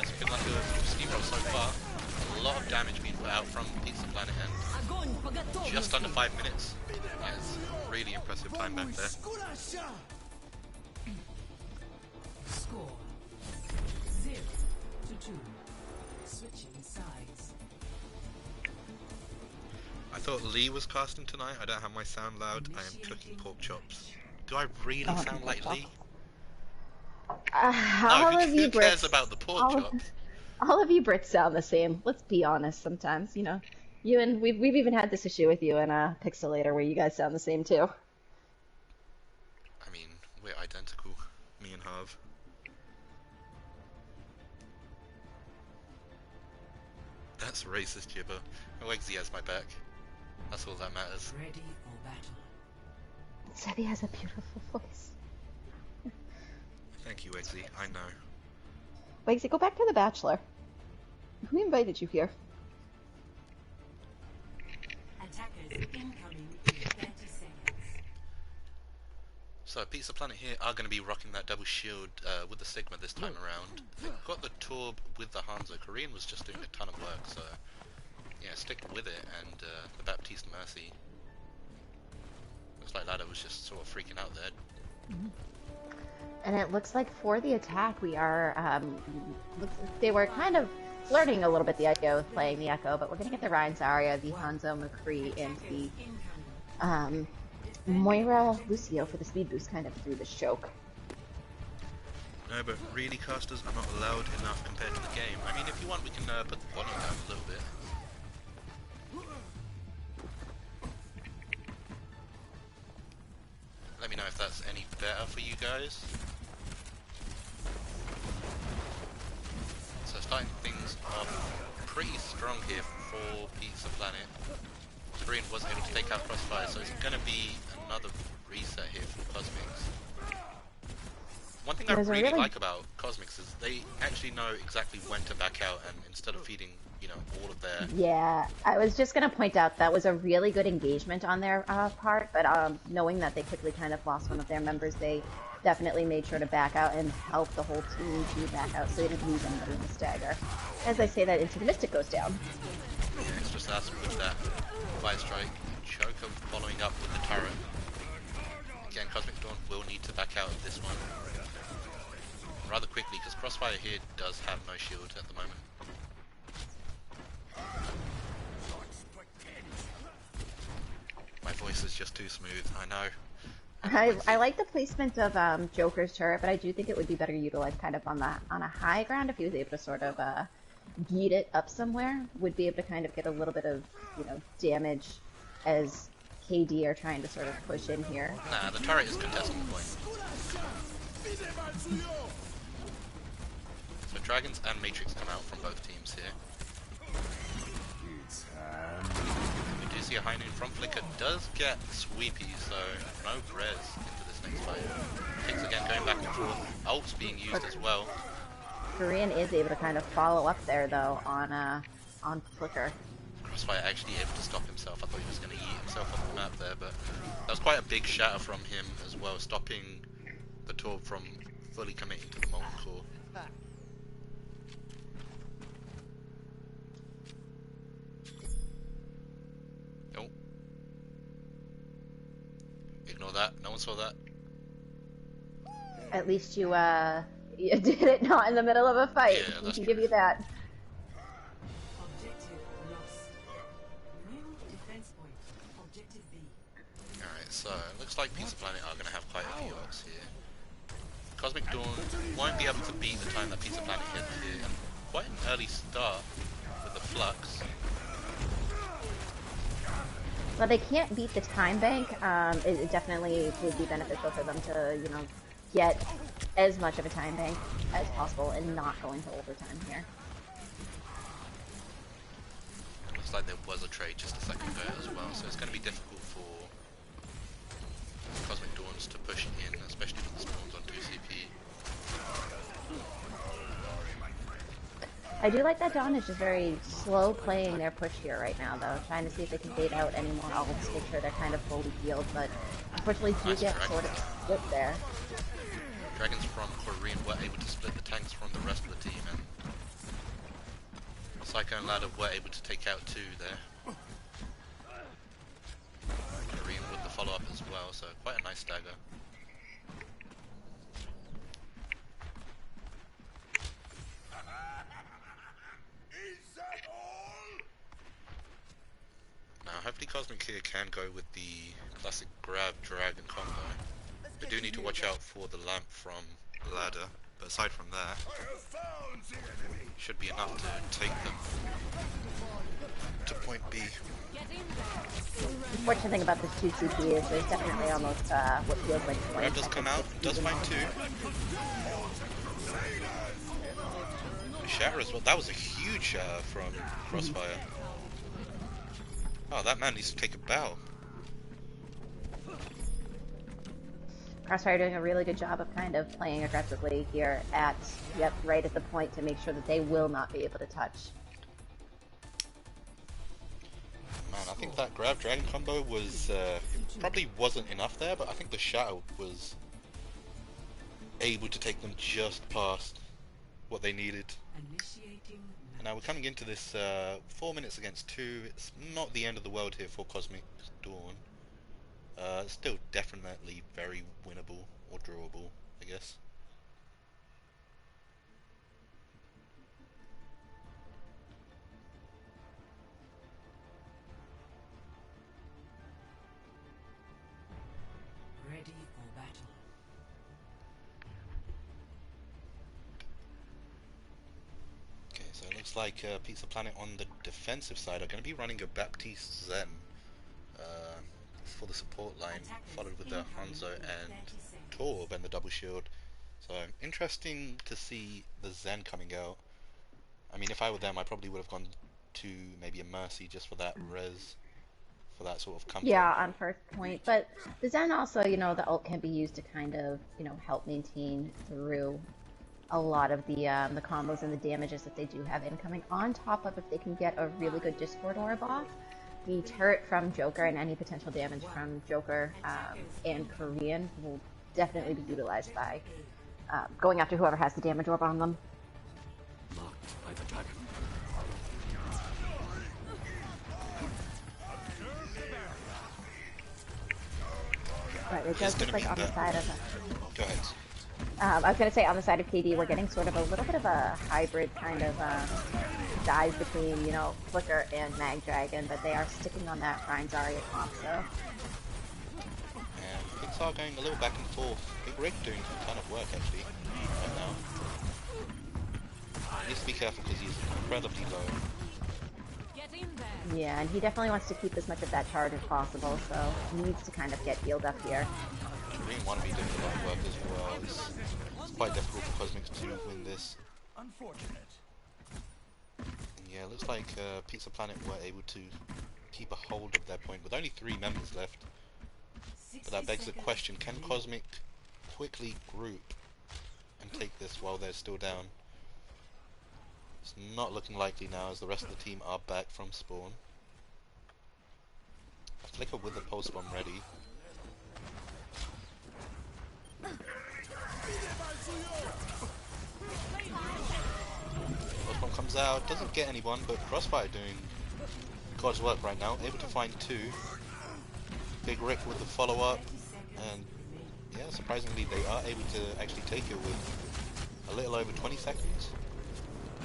It's been like a steamroll so far. A lot of damage being put out from Pizza Planet and just under 5 minutes. Yeah, it's really impressive time back there. Score 0-2. Switching sides. I thought Lee was casting tonight. I don't have my sound loud. I am cooking pork chops. Do I really sound like Lee? No, All of who you cares Brits, about the pork chops? all of you Brits sound the same. Let's be honest. Sometimes, you know, you and we've even had this issue with you and Pixelator where you guys sound the same too. I mean, we're identical, me and Harv. That's racist, Gibber. Oh, Eggsy has my back. That's all that matters. Ready for battle. Sebby has a beautiful voice. Thank you, Eggsy. I know. Wagsy, go back to The Bachelor. Who invited you here? Attackers incoming in 30 seconds. So, Pizza Planet here are going to be rocking that double shield with the Sigma this time around. They've got the Torb with the Hanzo. Korean was just doing a ton of work, so yeah, stick with it. And the Baptiste Mercy. Looks like Ladder was just sort of freaking out there. And it looks like for the attack, we are, they were kind of flirting a little bit the idea of playing the Echo, but we're going to get the Ryan Zarya, the Hanzo McCree, and the Moira Lucio for the speed boost kind of through the choke. No, but really, casters are not loud enough compared to the game. I mean, if you want, we can put the volume down a little bit. Let me know if that's any better for you guys. So starting things off pretty strong here for Pizza Planet. Korean was able to take out Crossfire, so it's going to be another reset here for Kosmics. One thing I really like about Kosmics is they actually know exactly when to back out, and instead of feeding, you know, all of their... Yeah, I was just going to point out that was a really good engagement on their part, but knowing that they quickly kind of lost one of their members, they definitely made sure to back out and help the whole team to back out so they didn't lose anybody in the stagger. As I say that, into the Mystic goes down. Yeah, it's just us with that Fire Strike. Choker following up with the turret. Again, Cosmic Dawn will need to back out of this one rather quickly, because Crossfire here does have no shield at the moment. My voice is just too smooth, I know. I like the placement of Joker's turret, but I do think it would be better utilized kind of on a high ground if he was able to sort of yeet it up somewhere. Would be able to kind of get a little bit of, you know, damage as KD are trying to sort of push in here. Nah, the turret is contesting the point. So Dragons and Matrix come out from both teams here. We do see a high noon from Flicker, does get sweepy, so no res into this next fight. Kicks again going back and forth, ult's being used as well. Korean is able to kind of follow up there though on Flicker. Crossfire actually able to stop himself. I thought he was going to yeet himself off the map there, but that was quite a big shatter from him as well, stopping the Torb from fully committing to the Molten Core. Oh. Ignore that. No one saw that. At least you did it not in the middle of a fight. Yeah, we that's can true. give you that. Objective lost. New defense point. Objective B. Alright, so it looks like Pizza Planet are going to have quite a few ults here. Cosmic Dawn won't be able to beat the time that Pizza Planet hit here. And quite an early start with the Flux. Well, they can't beat the time bank. It definitely would be beneficial for them to, you know, get as much of a time bank as possible and not go into overtime here. Looks like there was a trade just a second ago as well, so it's going to be difficult for Cosmic Dawns to push in, especially with the spawns on 2CP. I do like that Dawn is just very slow playing their push here right now, though, trying to see if they can bait out any more ults, make sure they're kind of fully healed, but unfortunately do get sort of split there. Dragons from Korean were able to split the tanks from the rest of the team, and Psycho and Ladder were able to take out two there. Korean with the follow-up as well, so quite a nice stagger. Now hopefully Hopefully Cosmic here can go with the classic grab, drag and combo. They do need to watch out for the lamp from the ladder, but aside from that, should be enough to take them to point B. The fortunate thing about this 2 CP is there's definitely almost what feels like 20 Grab does come out, does find 2. Shatter as well, that was a huge shatter from Crossfire. Oh, that man needs to take a bow. Crossfire doing a really good job of kind of playing aggressively here at, right at the point to make sure that they will not be able to touch. Man, I think that grab dragon combo was, probably wasn't enough there, but I think the shatter was able to take them just past what they needed. And now we're coming into this 4 minutes against 2. It's not the end of the world here for Cosmic Dawn. Still definitely very winnable or drawable, I guess. Ready for battle. Okay, so it looks like Pizza Planet on the defensive side are going to be running a Baptiste Zen for the support line, followed with the Hanzo and Torb and the double shield. So interesting to see the Zen coming out. I mean, if I were them, I probably would have gone to maybe a Mercy just for that res, for that sort of comfort. Yeah, on first point. But the Zen also, you know, the ult can be used to kind of, you know, help maintain through a lot of the combos and the damages that they do have incoming. On top of if they can get a really good Discord orb off, the turret from Joker and any potential damage from Joker and Korean will definitely be utilized by going after whoever has the damage orb on them. Locked by the dragon. Right, it does look like on the side of Go ahead. I was going to say on the side of KD, we're getting sort of a little bit of a hybrid kind of dive between, you know, Flicker and Mag Dragon, but they are sticking on that Ryan Zarya comp, so. And Pixar going a little back and forth. Big Rig doing a ton of work actually right now. He needs to be careful because he's incredibly low. Yeah, and he definitely wants to keep as much of that charge as possible, so he needs to kind of get healed up here. Korean want to be doing a lot of work as well. It's quite difficult for Cosmic to win this. Unfortunate. Yeah, it looks like Pizza Planet were able to keep a hold of their point with only 3 members left. But that begs the question, can Cosmic quickly group and take this while they're still down? It's not looking likely now as the rest of the team are back from spawn. Flicker with the pulse bomb ready. Pulse bomb comes out, doesn't get anyone, but Crossfire doing God's work right now, able to find 2. Big Rick with the follow-up, and yeah, surprisingly they are able to actually take it with a little over 20 seconds.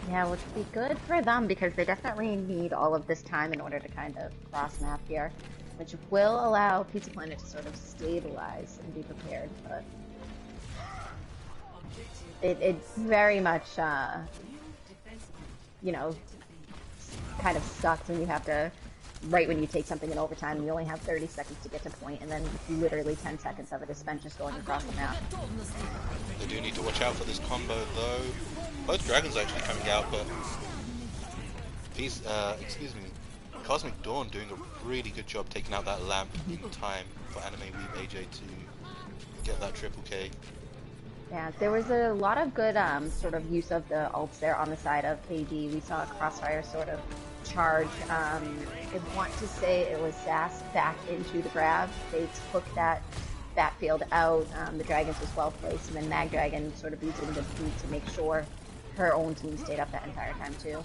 Yeah, which would be good for them because they definitely need all of this time in order to kind of cross map here, which will allow Pizza Planet to sort of stabilize and be prepared, but it's very much, you know, kind of sucks when you have to, right when you take something in overtime, you only have 30 seconds to get to point, and then literally 10 seconds of it is spent just going across the map. They do need to watch out for this combo though. Both dragons are actually coming out, but Cosmic Dawn doing a really good job taking out that lamp in time for Anime Weeb AJ to get that triple K. Yeah, there was a lot of good sort of use of the ults there on the side of KD. We saw Crossfire sort of charge. I want to say it was Sass back into the grab. They took that backfield out. The Dragons was well placed, and then Mag Dragon sort of using the beat to make sure her own team stayed up that entire time too.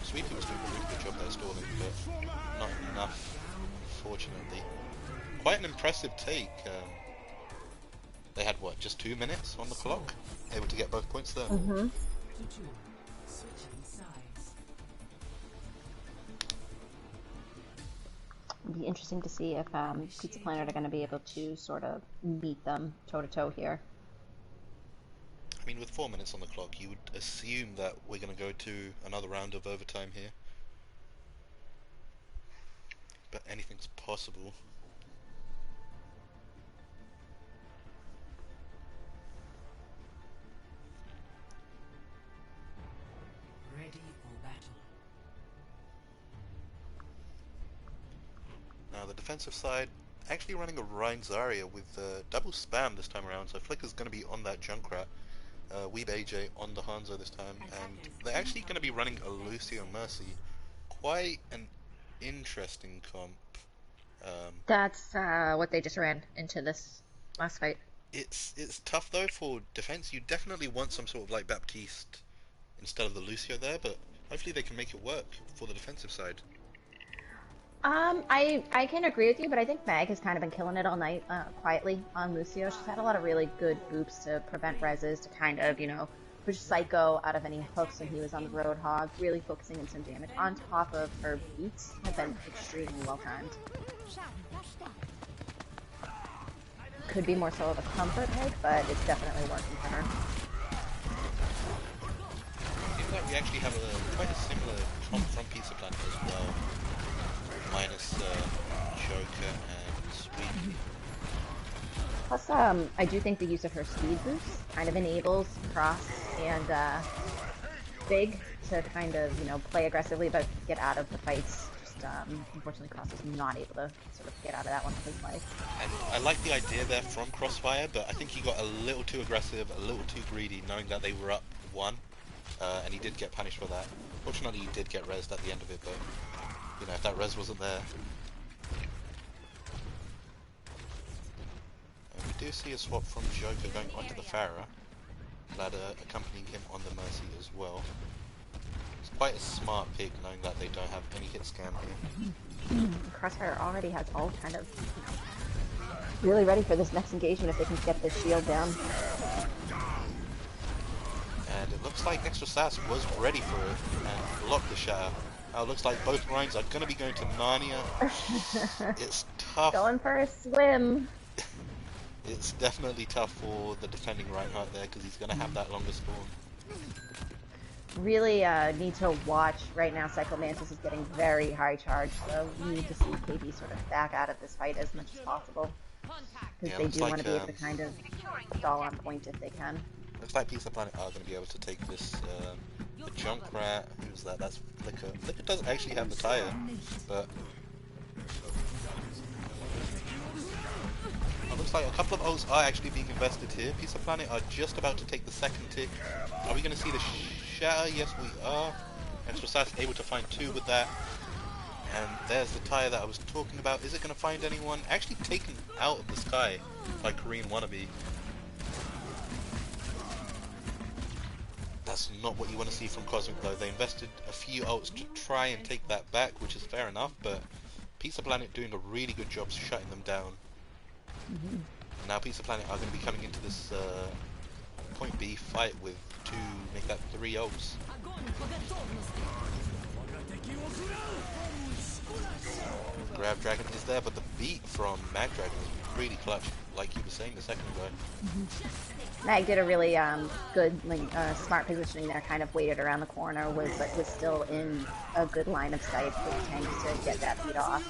Sweepy was doing a really good job there stalling, but not enough, unfortunately. Quite an impressive take. They had what, just 2 minutes on the clock, able to get both points there. Mm-hmm. be interesting to see if Pizza Planet are going to be able to sort of meet them toe to toe here. I mean, with 4 minutes on the clock, you would assume that we're going to go to another round of overtime here. But anything's possible. Ready for battle. Now the defensive side actually running a Rhine Zarya with double spam this time around, so Flicker's going to be on that Junkrat, Weeb AJ on the Hanzo this time, and they're actually going to be running a Lucio Mercy. Quite an interesting comp. That's what they just ran into this last fight. It's tough though for defense. You definitely want some sort of like Baptiste instead of the Lucio there, but hopefully they can make it work for the defensive side. I can agree with you, but I think Mag has kind of been killing it all night, quietly on Lucio. She's had a lot of really good boops to prevent reses, to kind of, you know, push Psycho out of any hooks when he was on the Roadhog, really focusing in some damage on top of her beats have been extremely well timed. Could be more so of a comfort pick, but it's definitely working for her. Seems like we actually have quite a similar comp from Pizza Planet as well. Minus Joker and Sweet. Plus, I do think the use of her speed boost kind of enables Cross and Big to kind of, you know, play aggressively but get out of the fights. Just, unfortunately, Cross is not able to sort of get out of that one with his life. And I like the idea there from Crossfire, but I think he got a little too aggressive, a little too greedy, knowing that they were up 1, and he did get punished for that. Fortunately, he did get rezzed at the end of it, but you know, if that res wasn't there. And we do see a swap from Joker going onto the Pharah, Ladder accompanying him on the Mercy as well. It's quite a smart pick, knowing that they don't have any hit scam here. Crossfire already has all kind of, you know, really ready for this next engagement if they can get this shield down. And it looks like Extra Sass was ready for it and blocked the shatter. Now it looks like both Rhines are going to be going to Narnia. It's tough. Going for a swim. It's definitely tough for the defending Reinhardt there because he's going to have that longer spawn. Really need to watch right now. Psycho Mantis is getting very high charged, so we need to see KB sort of back out of this fight as much as possible. Because Yeah, they looks do like, want to be able to kind of stall on point if they can. Looks like Pizza Planet are going to be able to take this. The Junkrat, who's that? That's Flicker. Flicker does actually have the tire, but it looks like a couple of ults are actually being invested here. Pizza Planet are just about to take the second tick. Are we going to see the shatter? Yes, we are. Extra Sass able to find 2 with that. And there's the tire that I was talking about. Is it going to find anyone? Actually taken out of the sky by Korean Wannabe. That's not what you want to see from Kosmic though. They invested a few ults to try and take that back, which is fair enough, but Pizza Planet doing a really good job shutting them down. Now Pizza Planet are going to be coming into this point B fight with to make that 3 ults. Grab Dragon is there, but the beat from Mag Dragon is really clutch, like you were saying a second ago. Mag did a really good, smart positioning there. Kind of waited around the corner, was still in a good line of sight for the tanks to get that beat off.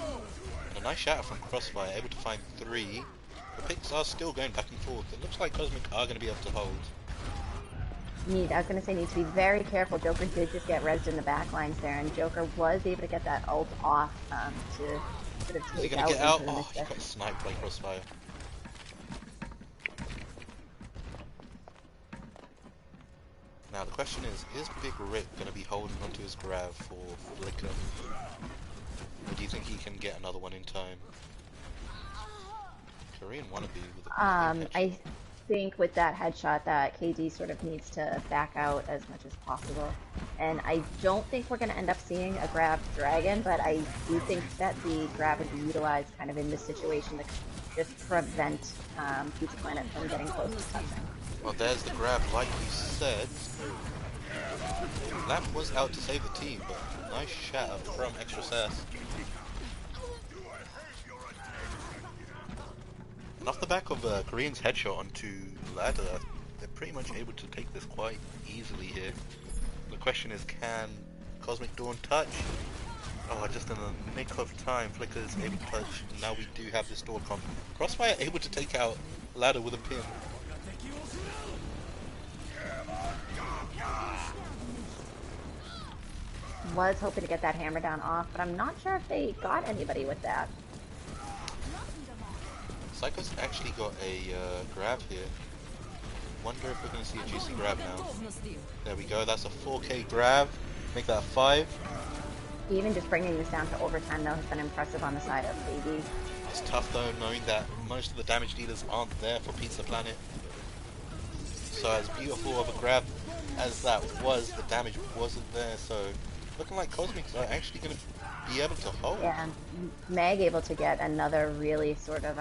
And a nice shatter from Crossfire, able to find 3. The picks are still going back and forth. It looks like Kosmic are going to be able to hold. I was going to say, need to be very careful. Joker did just get rezzed in the back lines there, and Joker was able to get that ult off to sort of Is he take going to get out? into the Oh, he misstep. got sniped by Crossfire. Now the question is Big Rick going to be holding onto his grab for Flicker? Or do you think he can get another one in time? Korean Wannabe with a I think with that headshot that KD sort of needs to back out as much as possible. And I don't think we're going to end up seeing a grab dragon, but I do think that the grab would be utilized kind of in this situation to just prevent Pizza Planet from getting close to touching. Well, there's the grab, like you said. Lamp was out to save the team, but nice shatter from Extra Sass. And off the back of Korean's headshot onto ladder, they're pretty much able to take this quite easily here. The question is, can Cosmic Dawn touch? Oh, just in the nick of time, Flicker is able to touch, and now we do have this door comp. Crossfire able to take out ladder with a pin. Was hoping to get that hammer down off, but I'm not sure if they got anybody with that. Psycho's actually got a grab here. Wonder if we're going to see a juicy grab now. There we go, that's a 4k grab. Make that 5. Even just bringing this down to overtime, though, has been impressive on the side of KD. It's tough though, knowing that most of the damage dealers aren't there for Pizza Planet. So as beautiful of a grab as that was, the damage wasn't there, so looking like Cosmics are actually going to be able to hold. Yeah, and Meg able to get another really sort of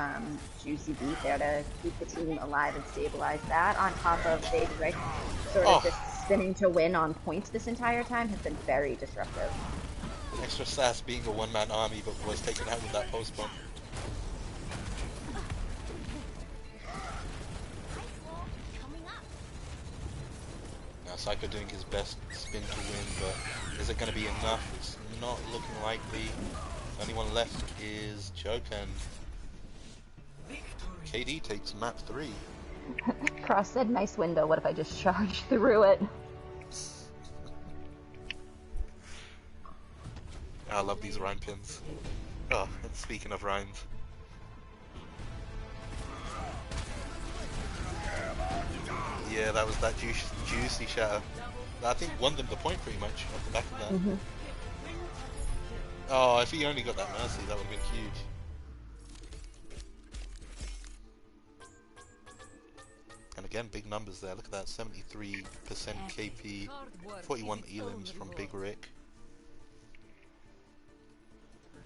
juicy beat there to keep the team alive and stabilize that, on top of David Rick sort of just spinning to win on points this entire time has been very disruptive. Extra Sass being a one-man army, but was taken out with that post bump. Now Psycho doing his best spin to win, but is it going to be enough? It's not looking likely. The only one left is Joke, and KD takes map 3. Cross said, nice window, what if I just charged through it? I love these rhyme pins. Oh, and speaking of rhymes. Yeah, that was that juicy shatter. I think won them the point pretty much off the back of that. Mm-hmm. Oh, if he only got that mercy, that would have been huge. And again, big numbers there. Look at that, 73% KP, 41 elims from Big Rick.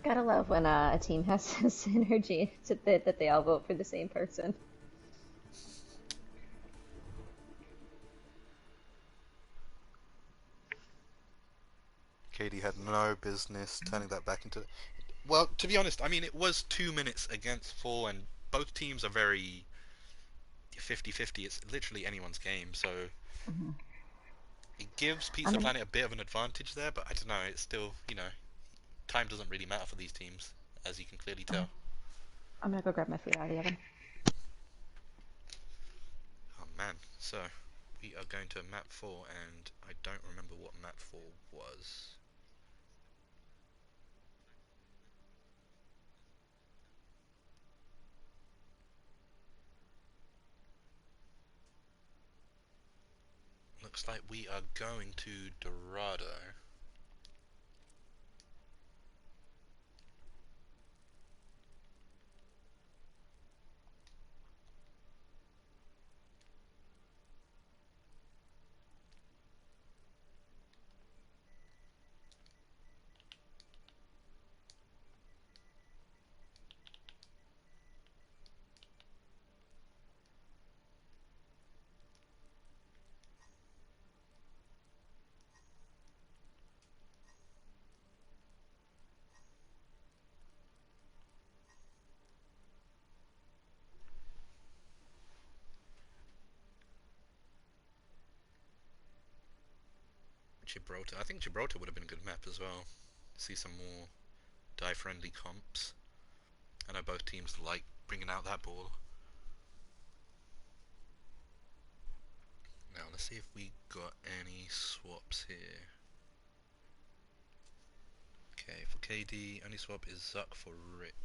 Gotta love when a team has synergy that they all vote for the same person. Katie had no business turning that back into... Well, to be honest, I mean, it was 2 minutes against 4, and both teams are very 50-50. It's literally anyone's game, so... Mm-hmm. It gives Pizza Planet a bit of an advantage there, but I don't know, it's still, you know... Time doesn't really matter for these teams, as you can clearly tell. I'm gonna go grab my food out of the oven. Oh man, so we are going to map 4, and I don't remember what map 4 was. Looks like we are going to Dorado. Gibraltar. I think Gibraltar would have been a good map as well. See some more die-friendly comps. I know both teams like bringing out that ball. Now let's see if we got any swaps here. Okay, for KD, only swap is Zuck for Rick.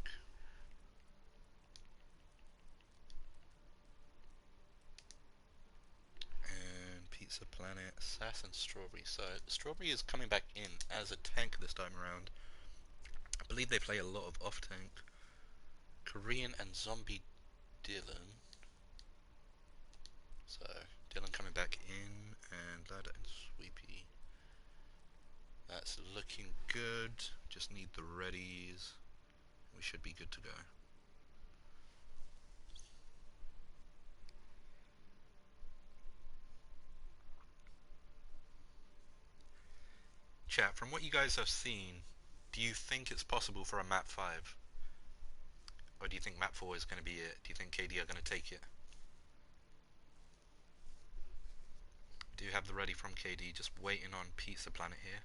And Pizza Planet, Sass and Strawberry. So Strawberry is coming back in as a tank this time around. I believe they play a lot of off-tank. Korean and Zombie Dylan. So Dylan coming back in, and Ladder and Sweepy. That's looking good. Just need the readies. We should be good to go. Chat, from what you guys have seen, do you think it's possible for a map 5? Or do you think map 4 is going to be it? Do you think KD are going to take it? Do you have the ready from KD, just waiting on Pizza Planet here?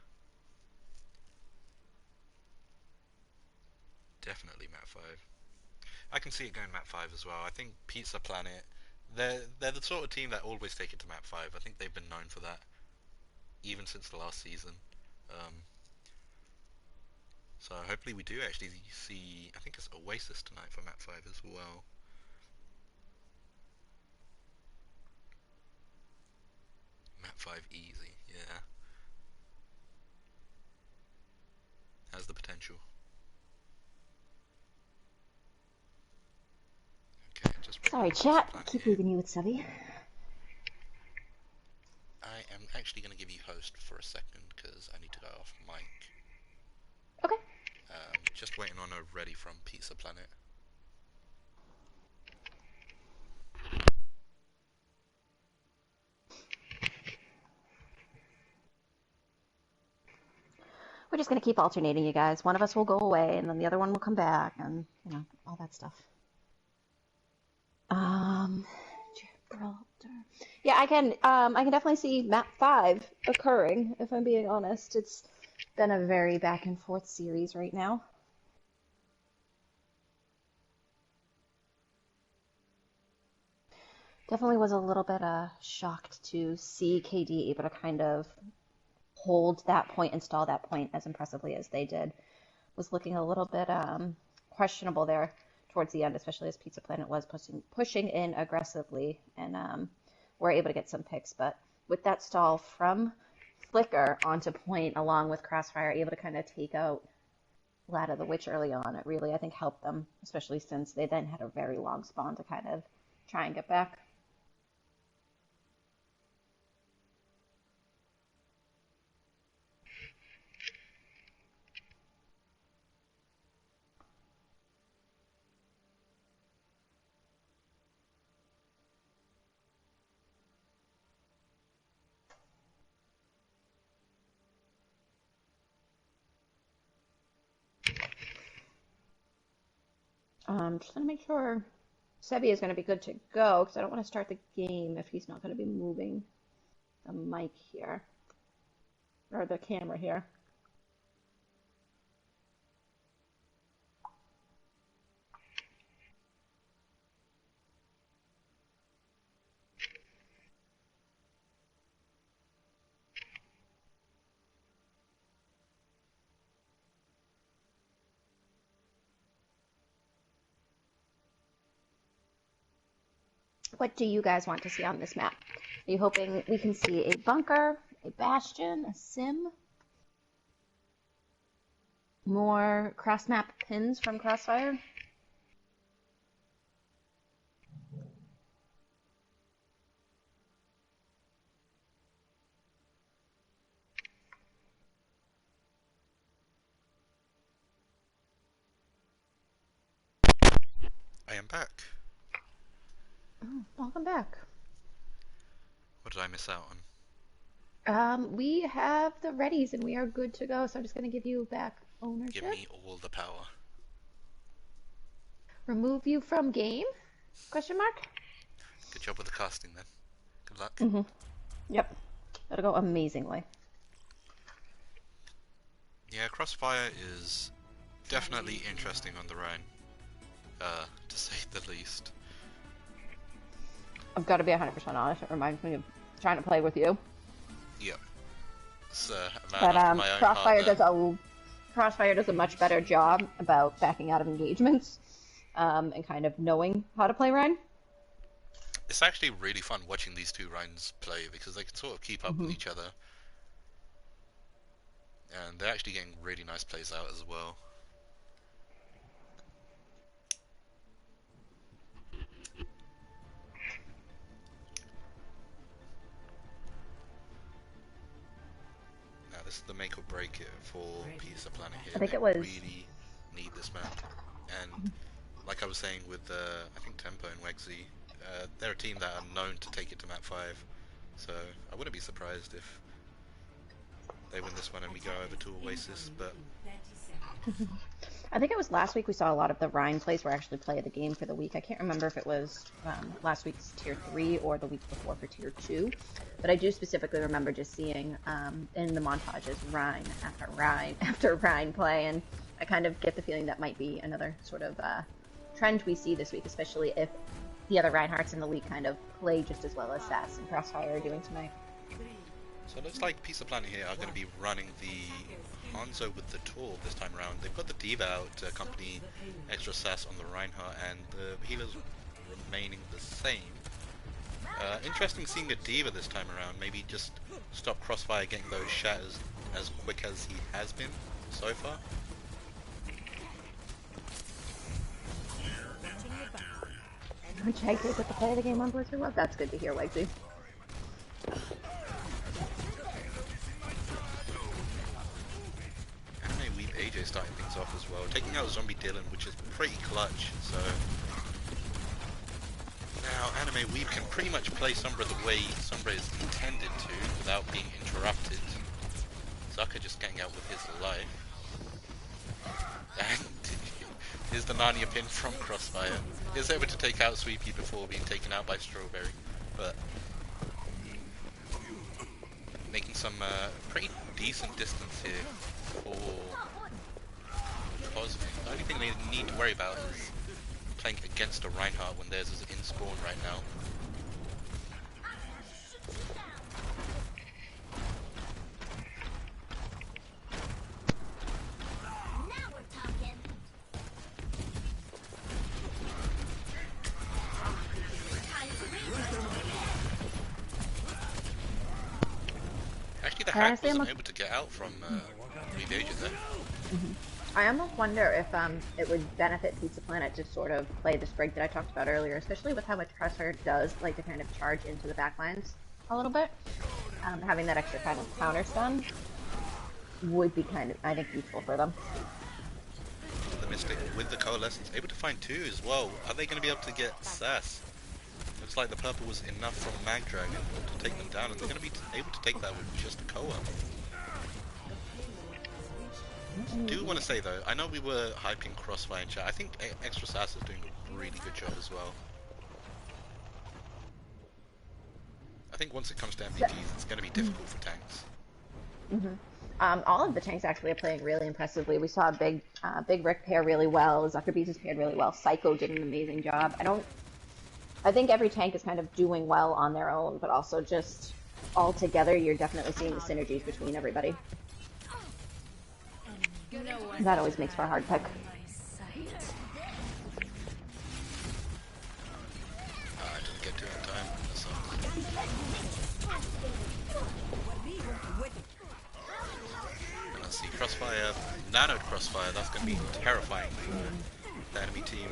Definitely map 5. I can see it going map 5 as well. I think Pizza Planet, they're the sort of team that always take it to map 5. I think they've been known for that, even since the last season. Um, so hopefully we do actually see, I think it's Oasis tonight for map 5 as well. Map 5 easy, yeah. Has the potential. Okay, just Sorry, chat. Keep leaving you with Subby. I am actually going to give you host for a second because I need to go off mic. Okay. Just waiting on a ready from Pizza Planet. We're just gonna keep alternating, you guys. One of us will go away, and then the other one will come back, and you know all that stuff. Gibraltar. Yeah, I can. I can definitely see map 5 occurring. If I'm being honest, it's been a very back and forth series right now. Definitely was a little bit shocked to see KD able to kind of hold that point and stall that point as impressively as they did. Was looking a little bit questionable there towards the end, especially as Pizza Planet was pushing in aggressively and were able to get some picks. But with that stall from Flicker onto point, along with Crossfire, able to kind of take out Lad of the Witch early on, it really, I think, helped them, especially since they then had a very long spawn to kind of try and get back. Just going to make sure Sebi is going to be good to go, because I don't want to start the game if he's not going to be moving the mic here, or the camera here. What do you guys want to see on this map? Are you hoping we can see a bunker, a bastion, a sim? More cross-map pins from Crossfire? I am back. Oh, welcome back. What did I miss out on? We have the readies and we are good to go, so I'm just going to give you back ownership. Give me all the power. Remove you from game? Question mark? Good job with the casting then. Good luck. Mm-hmm. Yep. That'll go amazingly. Yeah, Crossfire is definitely interesting on the Rhine, to say the least. I've got to be 100% honest. It reminds me of trying to play with you. Yep. It's a man But after my own heart. Crossfire does a much better job about backing out of engagements, and kind of knowing how to play Rhine. It's actually really fun watching these two Rhines play because they can sort of keep up with each other. And they're actually getting really nice plays out as well. Now this is the make or break it for Pizza Planet here. I think they it was really need this map. And like I was saying with I think Tempo and Wegsy, they're a team that are known to take it to map 5. So I wouldn't be surprised if they win this one and we go over to Oasis, but I think it was last week we saw a lot of the Rhine plays were actually play of the game for the week. I can't remember if it was last week's tier 3 or the week before for tier 2, but I do specifically remember just seeing in the montages Rhine after Rhine after Rhine play, and I kind of get the feeling that might be another sort of trend we see this week, especially if the other Reinhardts in the league kind of play just as well as Sass and Crossfire are doing tonight. So it looks like Pizza Planet here are going to be running the Hanzo with the Tor this time around. They've got the Diva out to accompany extra Sass on the Reinhardt, and the healers remaining the same. Interesting seeing a Diva this time around. Maybe just stop Crossfire getting those shatters as quick as he has been so far. Check with the play of the game on Blizzard Web. That's good to hear, Legsy. Anime Weeb AJ starting things off as well, taking out Zombie Dylan, which is pretty clutch. So now Anime Weeb can pretty much play Sombra the way Sombra is intended to, without being interrupted. Zaka just getting out with his life. And here's the Narnia pin from Crossfire. He was able to take out Sweepy before being taken out by Strawberry, but making some pretty decent distance here for Kosmic. The only thing they need to worry about is playing against a Reinhardt when theirs is in spawn right now. Actually, the hack wasn't able to get out from Weeb AJ there. I almost wonder if it would benefit Pizza Planet to sort of play the Sprig that I talked about earlier, especially with how much Crossfire does like to kind of charge into the backlines a little bit. Having that extra kind of counter stun would be kind of, I think, useful for them. The Mystic with the Coalescence, able to find two as well. Are they going to be able to get Sass? Looks like the purple was enough from Mag Dragon to take them down, and they're going to be able to take that with just a Koa. Do want to say though, I know we were hyping Crossfire in chat. I think Extra Sass is doing a really good job as well. I think once it comes to MVPs, it's going to be difficult for tanks. All of the tanks actually are playing really impressively. We saw Big Rick pair really well. Zuckerbees has paired really well. Psycho did an amazing job. I think every tank is kind of doing well on their own, but also just all together, you're definitely seeing the synergies between everybody. That always makes for a hard pick. I didn't get to it in time. And let's see, Crossfire, nanoed Crossfire, that's going to be terrifying for the enemy team.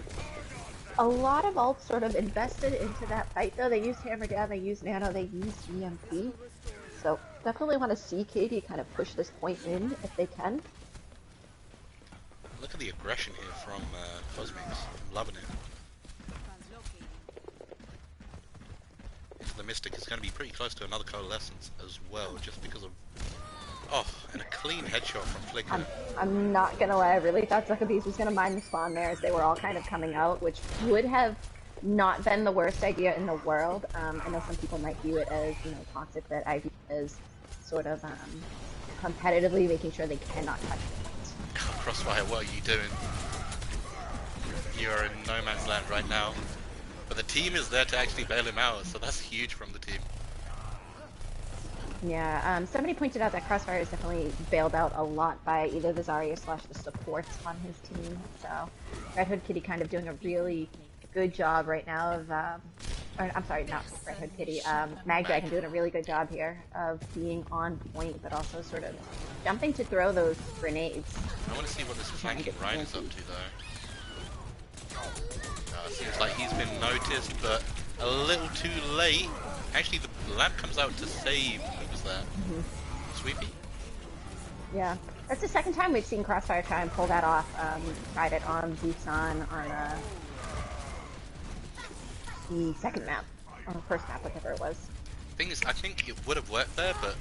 A lot of ults sort of invested into that fight though. They used Hammer Down, they used Nano, they used EMP. So definitely want to see Katie kind of push this point in if they can. Look at the aggression here from Kosmic. I'm loving it. The Mystic is going to be pretty close to another Coalescence as well, just because of... Oh, and a clean headshot from Flicker. I'm not gonna lie, I really thought Zuckerbees was gonna mine the spawn there as they were all kind of coming out, which would have not been the worst idea in the world. I know some people might view it as, you know, toxic, that IV is sort of competitively making sure they cannot touch it. Crossfire, what are you doing? You're in no man's land right now. But the team is there to actually bail him out, so that's huge from the team. Yeah, somebody pointed out that Crossfire is definitely bailed out a lot by either the Zarya / the supports on his team. So Red Hood Kitty kind of doing a really good job right now of, I'm sorry, not Red Hood Kitty, Mag Dragon doing a really good job here of being on point, but also sort of jumping to throw those grenades. I want to see what this flanking Ryan is up to though. Seems like he's been noticed, but a little too late. Actually, the lamp comes out to save. Who was that? Sweepy? Yeah. That's the second time we've seen Crossfire try and pull that off. Tried it on Busan on the second map. On the first map, whatever it was. Thing is, I think it would have worked there, but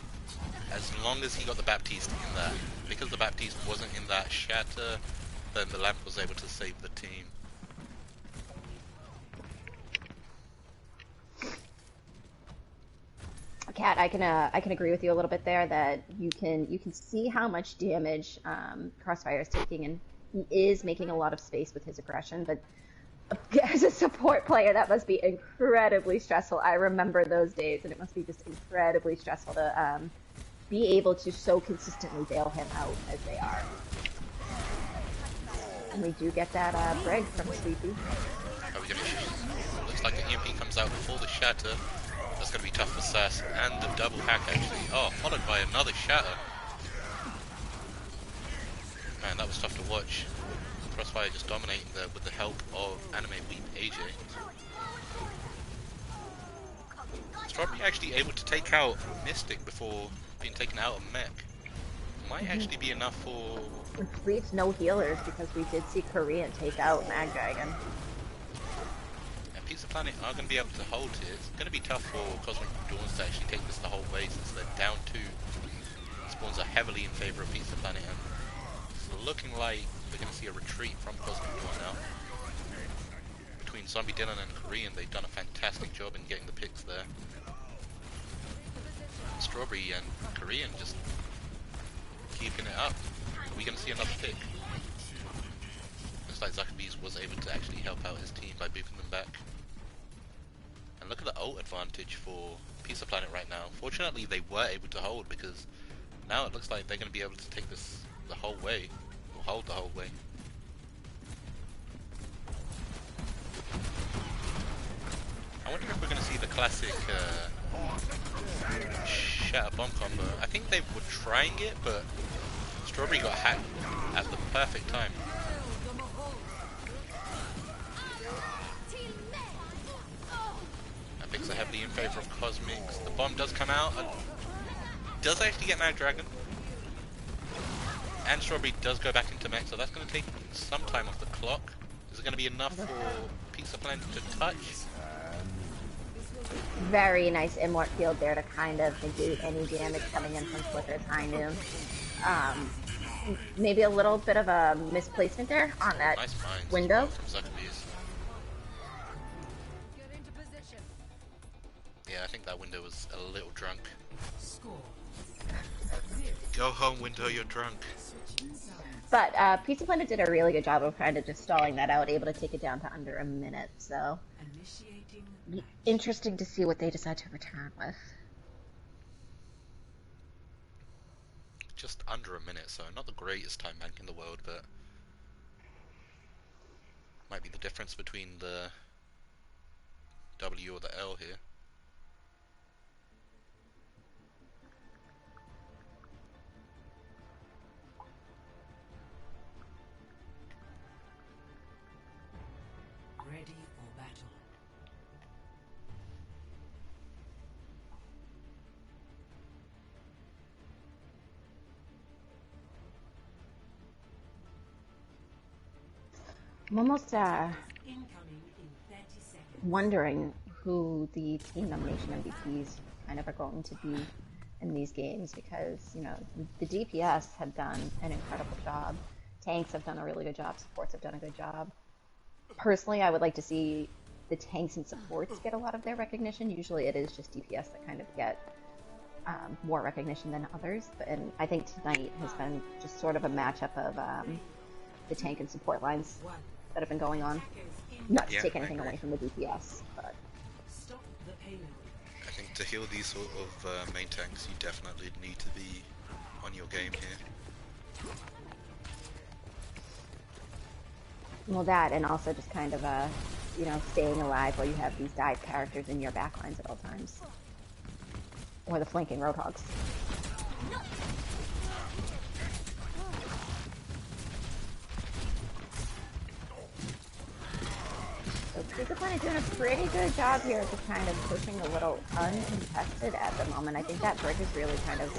as long as he got the Baptiste in there. Because the Baptiste wasn't in that shatter, then the lamp was able to save the team. Kat, I can agree with you a little bit there that you can see how much damage Crossfire is taking, and he is making a lot of space with his aggression. But as a support player, that must be incredibly stressful. I remember those days, and it must be just incredibly stressful to be able to so consistently bail him out as they are. And we do get that break from Sleepy. Are we gonna looks like the EMP comes out before the shatter. That's gonna be tough for Sass, and the double hack actually. Oh, followed by another shatter. Man, that was tough to watch. Crossfire just dominating there with the help of Anime Weep AJ. Strawberry actually able to take out Mystic before being taken out of Mech. Might actually be enough for... Which leaves no healers because we did see Korean take out Mag Dragon. And Pizza Planet are going to be able to hold here. It's going to be tough for Cosmic Dawns to actually take this the whole way since they're down 2. Spawns are heavily in favor of Pizza Planet, and it's looking like we're going to see a retreat from Cosmic Dawn now. Between Zombie Dylan and Korean, they've done a fantastic job in getting the picks there. Strawberry and Korean just keeping it up. Are we going to see another pick? Looks like Zuckerbees was able to actually help out his team by booping them back. And look at the ult advantage for Pizza Planet right now. Fortunately, they were able to hold because now it looks like they're going to be able to take this the whole way, or hold the whole way. I wonder if we're going to see the classic shatter bomb combo. I think they were trying it, but Strawberry got hacked at the perfect time. That picks are heavily in favor of Kosmic. The bomb does come out. Does actually get Mag Dragon. And Strawberry does go back into mech, so that's going to take some time off the clock. Is it going to be enough for Pizza Planet to touch? Very nice Immort field there to kind of negate any damage coming in from Flicker's High Noon. Maybe a little bit of a misplacement there on that nice window. Yeah, I think that window was a little drunk. Go home, window, you're drunk. But Pizza Planet did a really good job of kind of just stalling that out, able to take it down to under a minute, so interesting to see what they decide to return with. Just under a minute, so not the greatest time bank in the world, but might be the difference between the W or the L here. Ready for battle. I'm almost Incoming in 30 seconds. wondering who the team nomination MVPs kind of are going to be in these games because, you know, the DPS have done an incredible job. Tanks have done a really good job. Supports have done a good job. Personally, I would like to see the tanks and supports get a lot of their recognition. Usually it is just DPS that kind of get more recognition than others. And I think tonight has been just sort of a matchup of the tank and support lines that have been going on. Not to take anything away from the DPS, but... Stop the payload. I think to heal these sort of main tanks, you definitely need to be on your game here. Well, that, and also just kind of, you know, staying alive while you have these dive characters in your backlines at all times. Or the flanking Roadhogs. So Pizza Planet doing a pretty good job here of just kind of pushing a little uncontested at the moment. I think that bridge is really kind of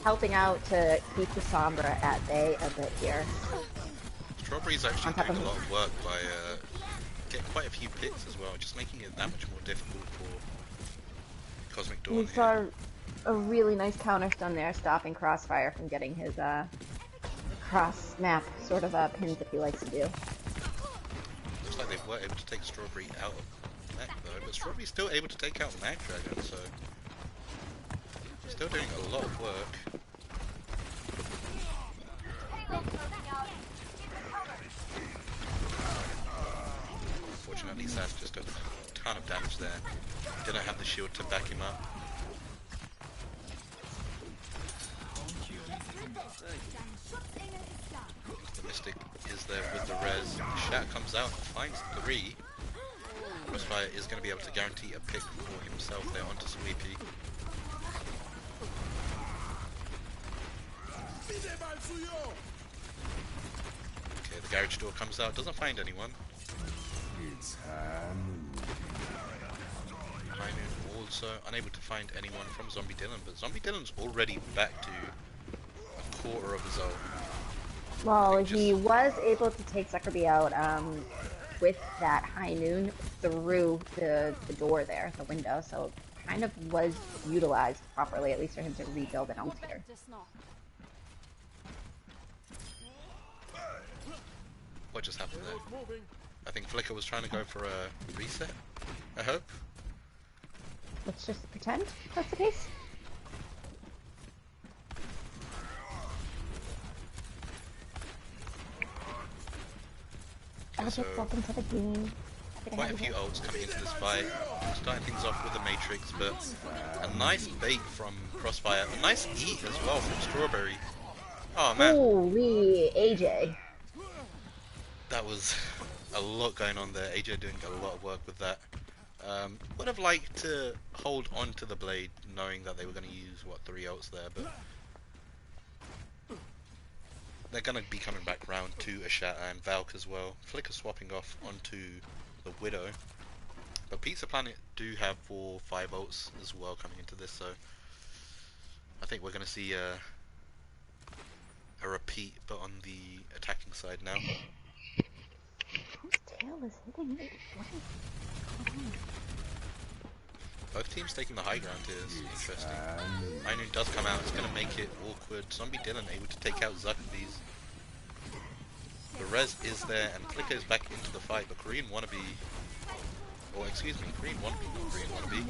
helping out to keep the Sombra at bay a bit here. Strawberry's actually doing a lot of work by getting quite a few picks as well, just making it that much more difficult for Cosmic Dawn. We saw a really nice counter stun there, stopping Crossfire from getting his cross-map sort of pins that he likes to do. Looks like they were able to take Strawberry out of Mech though, but Strawberry's still able to take out Mag Dragon, so still doing a lot of work. Unfortunately, Sass just took a ton of damage there. Didn't have the shield to back him up. The Mystic is there with the res. Shat comes out and finds 3. Crossfire is going to be able to guarantee a pick for himself there onto Sweepy. Okay, the garage door comes out, doesn't find anyone. It's High Noon also unable to find anyone from Zombie Dylan, but Zombie Dylan's already back to a quarter of his own. Well, he was able to take Zuckerby out with that High Noon through the door there, the window, so it kind of was utilized properly, at least for him to rebuild an ult here. What just happened there? I think Flicker was trying to go for a reset, I hope. Let's just pretend that's the case. So, welcome to the game. quite a few ults coming into this fight. Starting things off with the Matrix, but a nice bait from Crossfire. A nice eat as well from Strawberry. Oh man. Holy AJ. That was a lot going on there. AJ doing a lot of work with that. Would have liked to hold on to the blade knowing that they were going to use, what, 3 ults there, but they're going to be coming back round to Ashata and Valk as well. Flicker swapping off onto the Widow. But Pizza Planet do have 4 or 5 ults as well coming into this, so I think we're going to see a repeat, but on the attacking side now. Whose tail is hitting me? What is going on? Both teams taking the high ground here is interesting. Ainu does come out, it's going to make it awkward. Zombie Dylan able to take out Zuckerbees. The res is there and Flicker is back into the fight, but Korean Wannabe, or excuse me, Korean Wannabe, not Korean Wannabe.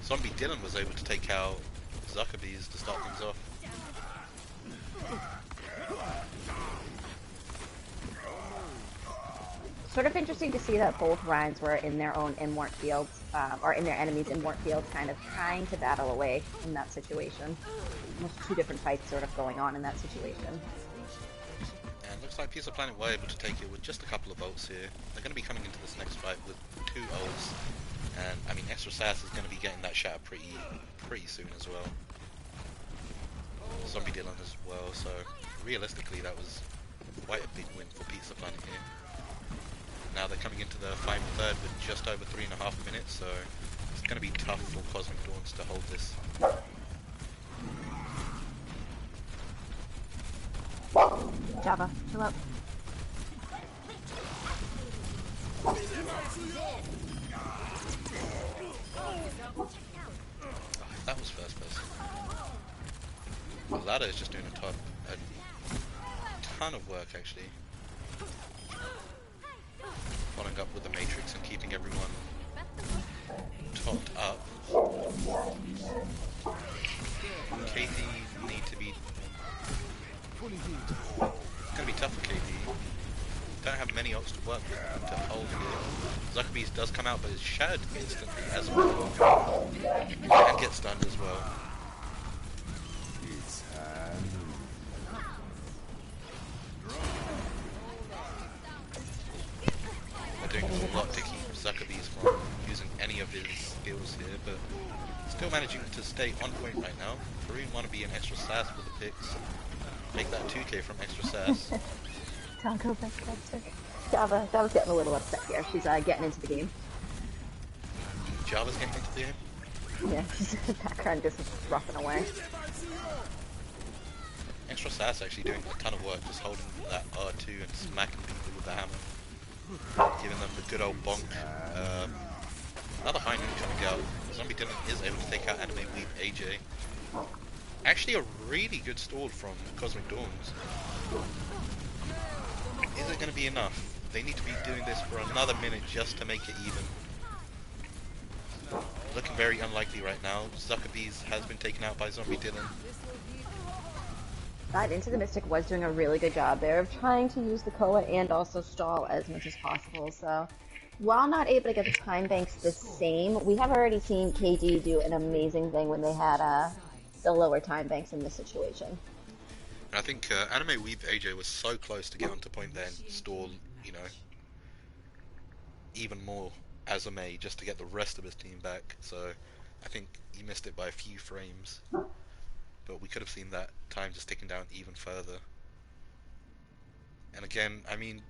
Zombie Dylan was able to take out Zuckerbees to start things off. Sort of interesting to see that both Ryans were in their own Immort fields, or in their enemies' Immort fields, kind of trying to battle away in that situation. Almost 2 different fights sort of going on in that situation. And looks like Pizza Planet were able to take it with just a couple of ults here. They're going to be coming into this next fight with 2 ults. And, I mean, Extra Sass is going to be getting that shatter pretty soon as well. Zombie Dylan as well, so realistically that was quite a big win for Pizza Planet here. Now they're coming into the final third with just over 3.5 minutes, so it's going to be tough for Cosmic Dawns to hold this. Java, chill out. Oh, that was first person. The ladder is just doing a ton of work actually. Following up with the Matrix and keeping everyone topped up. KD need to be... It's going to be tough for KD. Don't have many ults to work with to hold here. Zuckerbees does come out but is shattered instantly as well. And gets stunned as well. Doing a lot to keep Zuckerbees from using any of his skills here, but still managing to stay on point right now. Korean Wannabe and Extra Sass with the picks. Make that 2k from Extra Sass. Taco Java's getting a little upset here. She's getting into the game. Java's getting into the game? Yeah, she's in the background just roughing away. Extra Sass actually doing a ton of work, just holding that R2 and smacking people with the hammer. Giving them the good old bonk. Another high noon coming out. Zombie Dylan is able to take out Anime Weep AJ. Actually, a really good stall from Cosmic Dawns. Is it going to be enough? They need to be doing this for another minute just to make it even. Looking very unlikely right now. Zuckerbees has been taken out by Zombie Dylan. But Into the Mystic was doing a really good job there of trying to use the Koa and also stall as much as possible. So while not able to get the time banks the same, we have already seen KD do an amazing thing when they had the lower time banks in this situation. And I think Anime Weeb AJ was so close to get onto point there and stall, you know, even more Azame just to get the rest of his team back. So I think he missed it by a few frames. But we could have seen that time just ticking down even further. And again, I mean,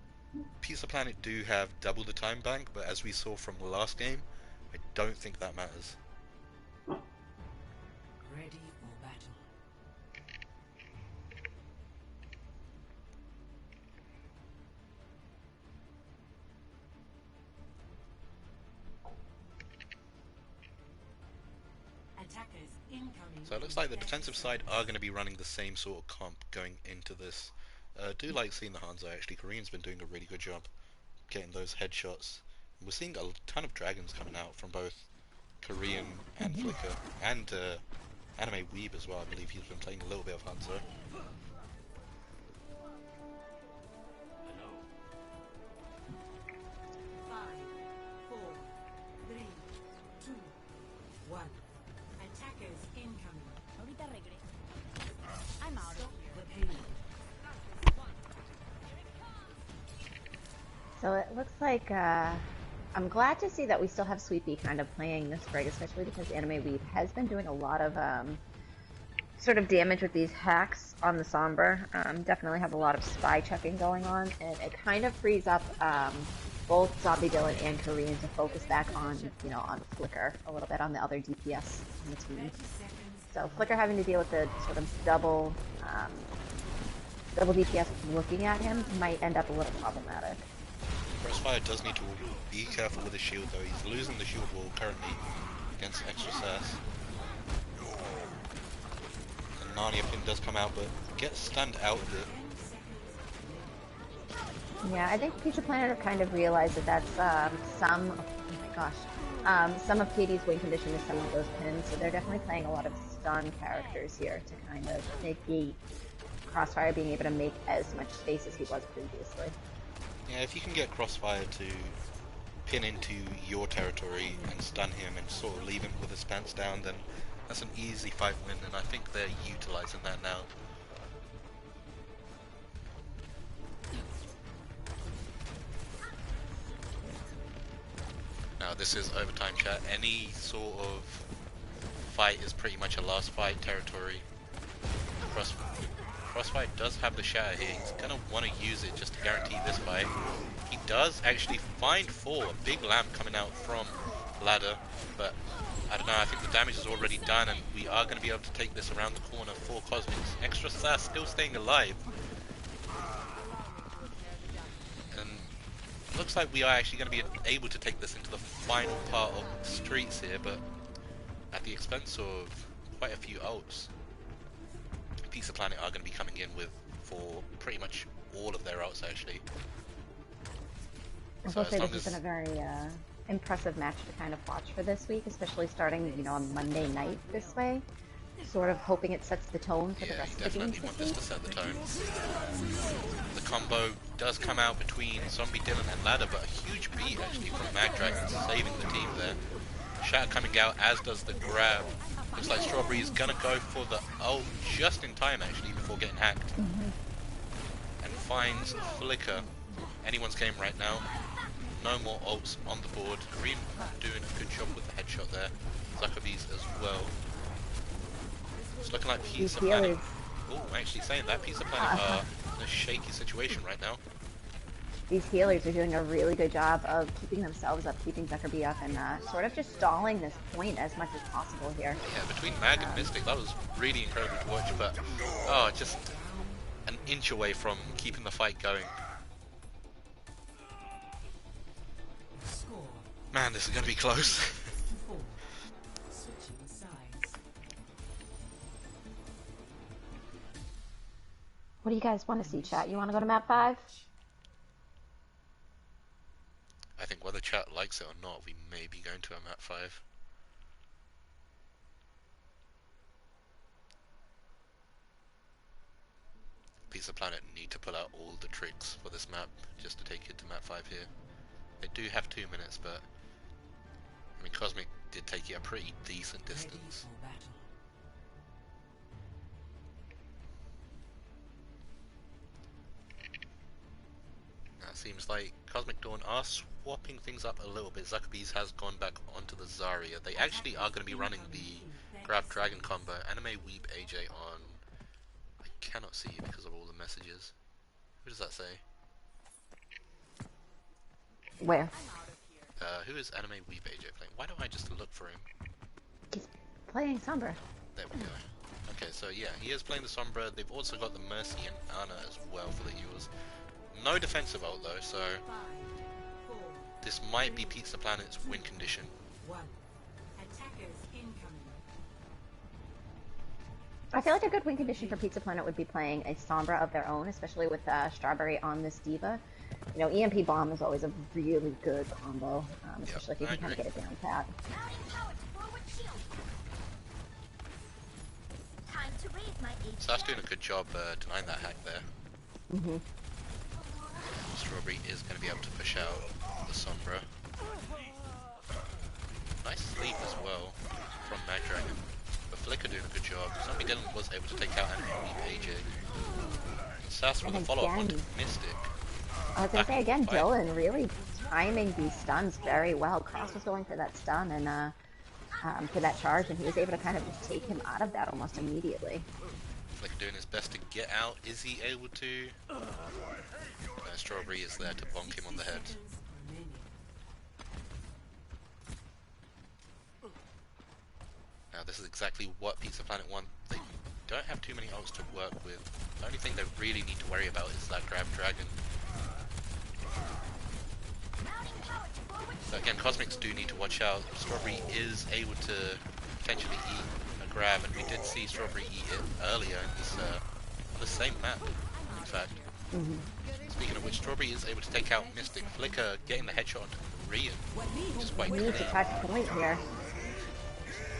Pizza Planet do have double the time bank, but as we saw from the last game, I don't think that matters. Ready for battle. Attackers incoming. So it looks like the defensive side are going to be running the same sort of comp going into this. Do like seeing the Hanzo actually. Korean's been doing a really good job getting those headshots. We're seeing a ton of dragons coming out from both Korean and Flicker, and Anime Weeb as well. I believe he's been playing a little bit of Hanzo. Five, four, three, two, one. Attackers incoming. Ahorita regreso. I'm out. Stop the payload. So it looks like I'm glad to see that we still have Sweepy kind of playing this Frag, especially because Anime Weeb has been doing a lot of sort of damage with these hacks on the Sombra. Definitely have a lot of spy checking going on, and it kind of frees up both Zombie Dylan and Korean to focus back on, you know, on Flicker a little bit, on the other DPS in the team. So Flicker having to deal with the sort of double DPS looking at him might end up a little problematic. Crossfire does need to be careful with his shield though. He's losing the shield wall currently against extra sass. And Narnia pin does come out, but gets stunned out of it. Yeah, I think Pizza Planet have kind of realized that that's some of Katie's win condition is some of those pins, so they're definitely playing a lot of stun characters here to kind of negate Crossfire being able to make as much space as he was previously. Yeah, if you can get Crossfire to pin into your territory and stun him and sort of leave him with his pants down, then that's an easy fight win, and I think they're utilizing that now. Now this is overtime chat. Any sort of fight is pretty much a last fight territory. Crossfire does have the shatter here. He's gonna want to use it just to guarantee this fight. He does actually find four, a big lamp coming out from ladder, but I don't know, I think the damage is already done and we are going to be able to take this around the corner for Cosmics. Extra Sass still staying alive. And it looks like we are actually going to be able to take this into the final part of the streets here, but at the expense of quite a few ults. Pizza Planet are going to be coming in with for pretty much all of their ults actually. I will say this has been a very impressive match to kind of watch for this week, especially starting, you know, on Monday night this way. Sort of hoping it sets the tone for the rest of the games. Yeah, you definitely want this to set the tone. The combo does come out between Zombie Dylan and Ladder, but a huge beat actually from Mag Dragon saving the team there. Shatter coming out, as does the grab. Looks like Strawberry is gonna go for the ult just in time actually before getting hacked. And finds Flicker. Anyone's game right now. No more ults on the board. Kareem doing a good job with the headshot there. Zuckerbees as well. It's looking like Pizza Planet. Oh, actually saying that Pizza Planet are in a shaky situation right now. These healers are doing a really good job of keeping themselves up, keeping Zuckerby up, and sort of just stalling this point as much as possible here. Yeah, between Mag and Mystic, that was really incredible to watch, but oh, just an inch away from keeping the fight going. Score Man, this is going to be close. 4. Switching sides. What do you guys want to see, chat? You want to go to map 5? I think whether chat likes it or not, we may be going to a map 5. Pizza Planet need to pull out all the tricks for this map just to take it to map 5 here. They do have 2 minutes, but I mean Cosmic did take it a pretty decent Ready distance. for battle. Seems like Cosmic Dawn are swapping things up a little bit. Zuckerbees has gone back onto the Zarya. They actually are going to be running the Grab Dragon combo. Anime Weep AJ on... I cannot see because of all the messages. Who does that say? Where? Who is Anime Weep AJ playing? Why don't I just look for him? He's playing Sombra. There we go. Okay, so yeah, he is playing the Sombra. They've also got the Mercy and Ana as well for the Eagles. No defensive ult though, so 5, 4, this might be Pizza Planet's win condition. 1. Attackers incoming. I feel like a good win condition for Pizza Planet would be playing a Sombra of their own, especially with Strawberry on this Diva. You know, EMP Bomb is always a really good combo, especially if you I can kind of agree. get it down pat. Time to raise my So that's doing a good job denying that hack there. Mm-hmm. Strawberry is going to be able to push out the Sombra. Nice sleep as well from Mag Dragon. But Flicker doing a good job. Zombie Dylan was able to take out Anime AJ. And Sass with a And follow-up again- onto Mystic. I was gonna say again, Fine. Dylan really timing these stuns very well. Cross was going for that stun and for that charge, and he was able to kind of just take him out of that almost immediately. Flicker doing his best to get out. Is he able to? Strawberry is there to bonk him on the head. Seconds remaining. Now this is exactly what Pizza Planet want. They don't have too many ults to work with. The only thing they really need to worry about is that Grab Dragon. So again, Cosmics do need to watch out. Strawberry is able to potentially eat a grab, and we did see Strawberry eat it earlier in this on the same map, in fact. Mm-hmm. Speaking of which, Strawberry is able to take out Mystic. Flicker getting the headshot onto Korean, which is quite We clean. need to touch point here.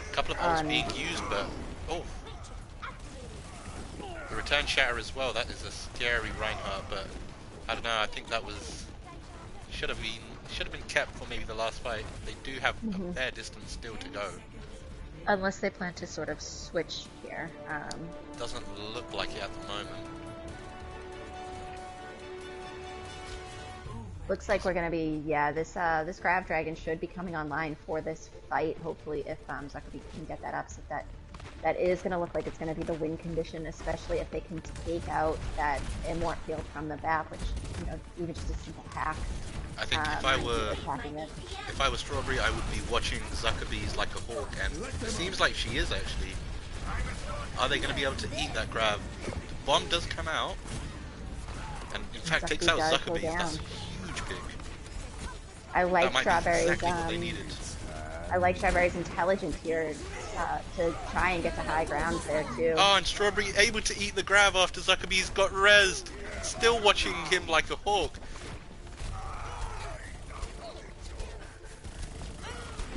A couple of ults being used, but oh, the return shatter as well. That is a scary Reinhardt, but I don't know. I think that was should have been kept for maybe the last fight. They do have a fair distance still to go. Unless they plan to sort of switch here. Doesn't look like it at the moment. Looks like we're gonna be, yeah, this Grab Dragon should be coming online for this fight, hopefully, if Zuckerberg can get that up. So that is gonna look like it's gonna be the win condition, especially if they can take out that Immort field from the back, which, you know, even just a simple hack. I think if I were attacking it. Strawberry, I would be watching Zuckerbees like a hawk, and it seems like she is actually. Are they going to be able to eat that grab? The bomb does come out, and in fact takes out Zuckerbees does go Zuckerbees. down. That's a huge pick. I like That might be Strawberry's exactly what they needed. I like Strawberry's intelligence here to try and get to high ground there too. Oh, and Strawberry able to eat the grab after Zuckerbees got rezzed. Still watching him like a hawk.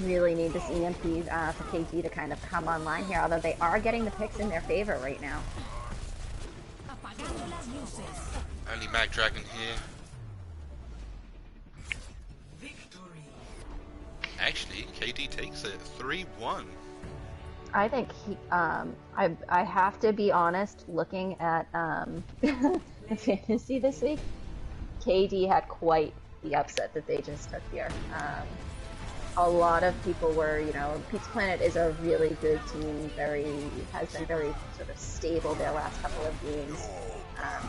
Really need this EMP for KT to kind of come online here, although they are getting the picks in their favor right now. Only Mag Dragon here. Victory. Actually, KD takes it 3-1. I think he, I have to be honest, looking at the fantasy this week, KD had quite the upset that they just took here. A lot of people were, you know, Pizza Planet is a really good team, has been very sort of stable their last couple of games.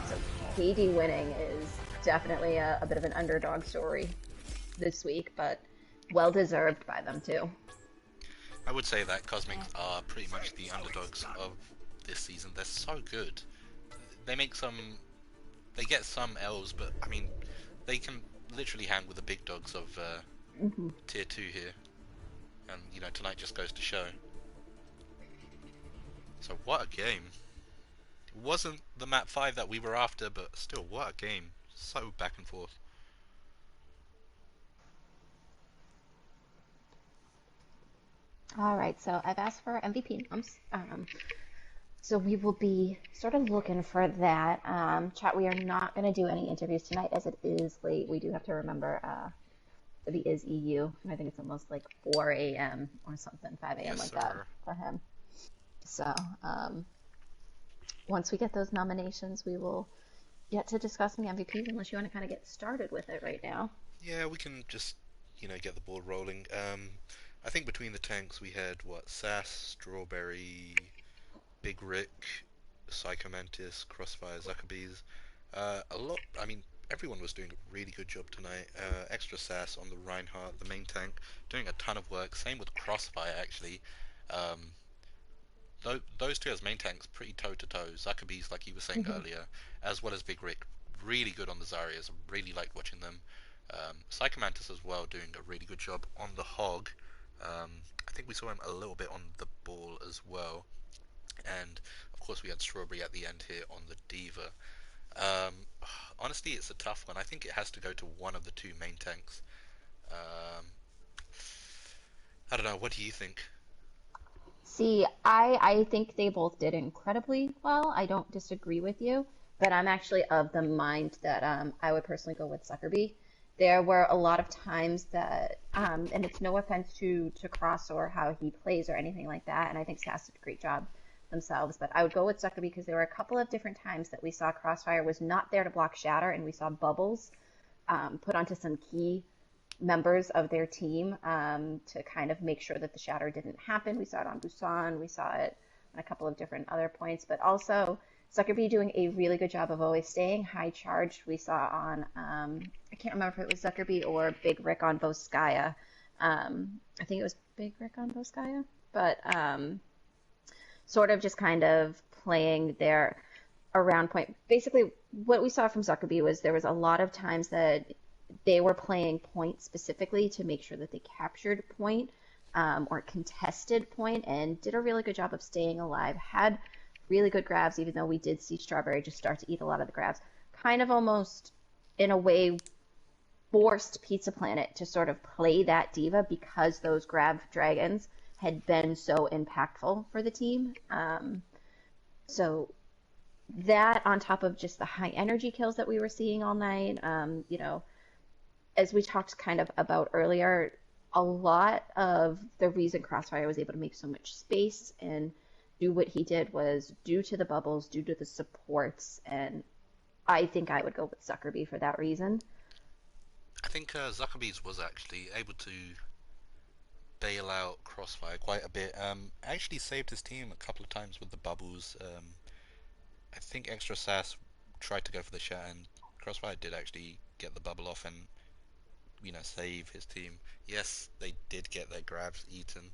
So KD winning is definitely a bit of an underdog story this week, but well deserved by them too. I would say that Cosmic are pretty much the underdogs of this season. They're so good. They get some L's, but I mean, they can literally hang with the big dogs of tier 2 here. And, you know, tonight just goes to show. So what a game. It wasn't the map 5 that we were after, but still, what a game. So back and forth. All right, so I've asked for MVP noms. So we will be sort of looking for that. Chat, we are not going to do any interviews tonight as it is late. We do have to remember that he is EU. I think it's almost like 4 a.m. or something, 5 a.m. Yes, like that sir. for him. So once we get those nominations, we will get to discussing the MVPs unless you want to kind of get started with it right now. Yeah, we can just, get the ball rolling. I think between the tanks we had, what, Sass, Strawberry, Big Rick, Psychomantis, Crossfire, Zuckerbees. A lot, I mean, everyone was doing a really good job tonight. Extra Sass on the Reinhardt, the main tank, doing a ton of work. Same with Crossfire, actually. Um, those two as main tanks, pretty toe to toe. Zuckerbees, like you were saying Mm-hmm. earlier, as well as Big Rick, really good on the Zarya's. Really liked watching them. Psychomantis as well, doing a really good job on the Hog. I think we saw him a little bit on the ball as well. And of course, we had Strawberry at the end here on the Diva. Um, Honestly, it's a tough one. I think it has to go to one of the two main tanks. Um, I don't know. What do you think? See, I think they both did incredibly well. I don't disagree with you, but I'm actually of the mind that I would personally go with Zuckerby. There were a lot of times that, and it's no offense to Cross or how he plays or anything like that, and I think Sass did a great job themselves, but I would go with Zuckerby because there were a couple of different times that we saw Crossfire was not there to block Shatter, and we saw Bubbles put onto some key members of their team to kind of make sure that the shatter didn't happen. We saw it on Busan, we saw it on a couple of different other points, but also Zuckerby doing a really good job of always staying high charged. We saw on, I can't remember if it was Zuckerby or Big Rick on Voskaya. I think it was Big Rick on Voskaya, but sort of just kind of playing their around point. Basically, what we saw from Zuckerby was there was a lot of times that they were playing point specifically to make sure that they captured point or contested point and did a really good job of staying alive. Had really good grabs, even though we did see Strawberry just start to eat a lot of the grabs. Kind of almost in a way forced Pizza Planet to sort of play that diva because those grab dragons had been so impactful for the team. So that on top of just the high energy kills that we were seeing all night, as we talked kind of about earlier, a lot of the reason Crossfire was able to make so much space and do what he did was due to the bubbles, due to the supports, and I think I would go with Zuckerby for that reason. I think Zuckerbees was actually able to bail out Crossfire quite a bit. Actually saved his team a couple of times with the bubbles. I think Extra Sass tried to go for the shot, and Crossfire did actually get the bubble off and save his team. Yes, they did get their grabs eaten.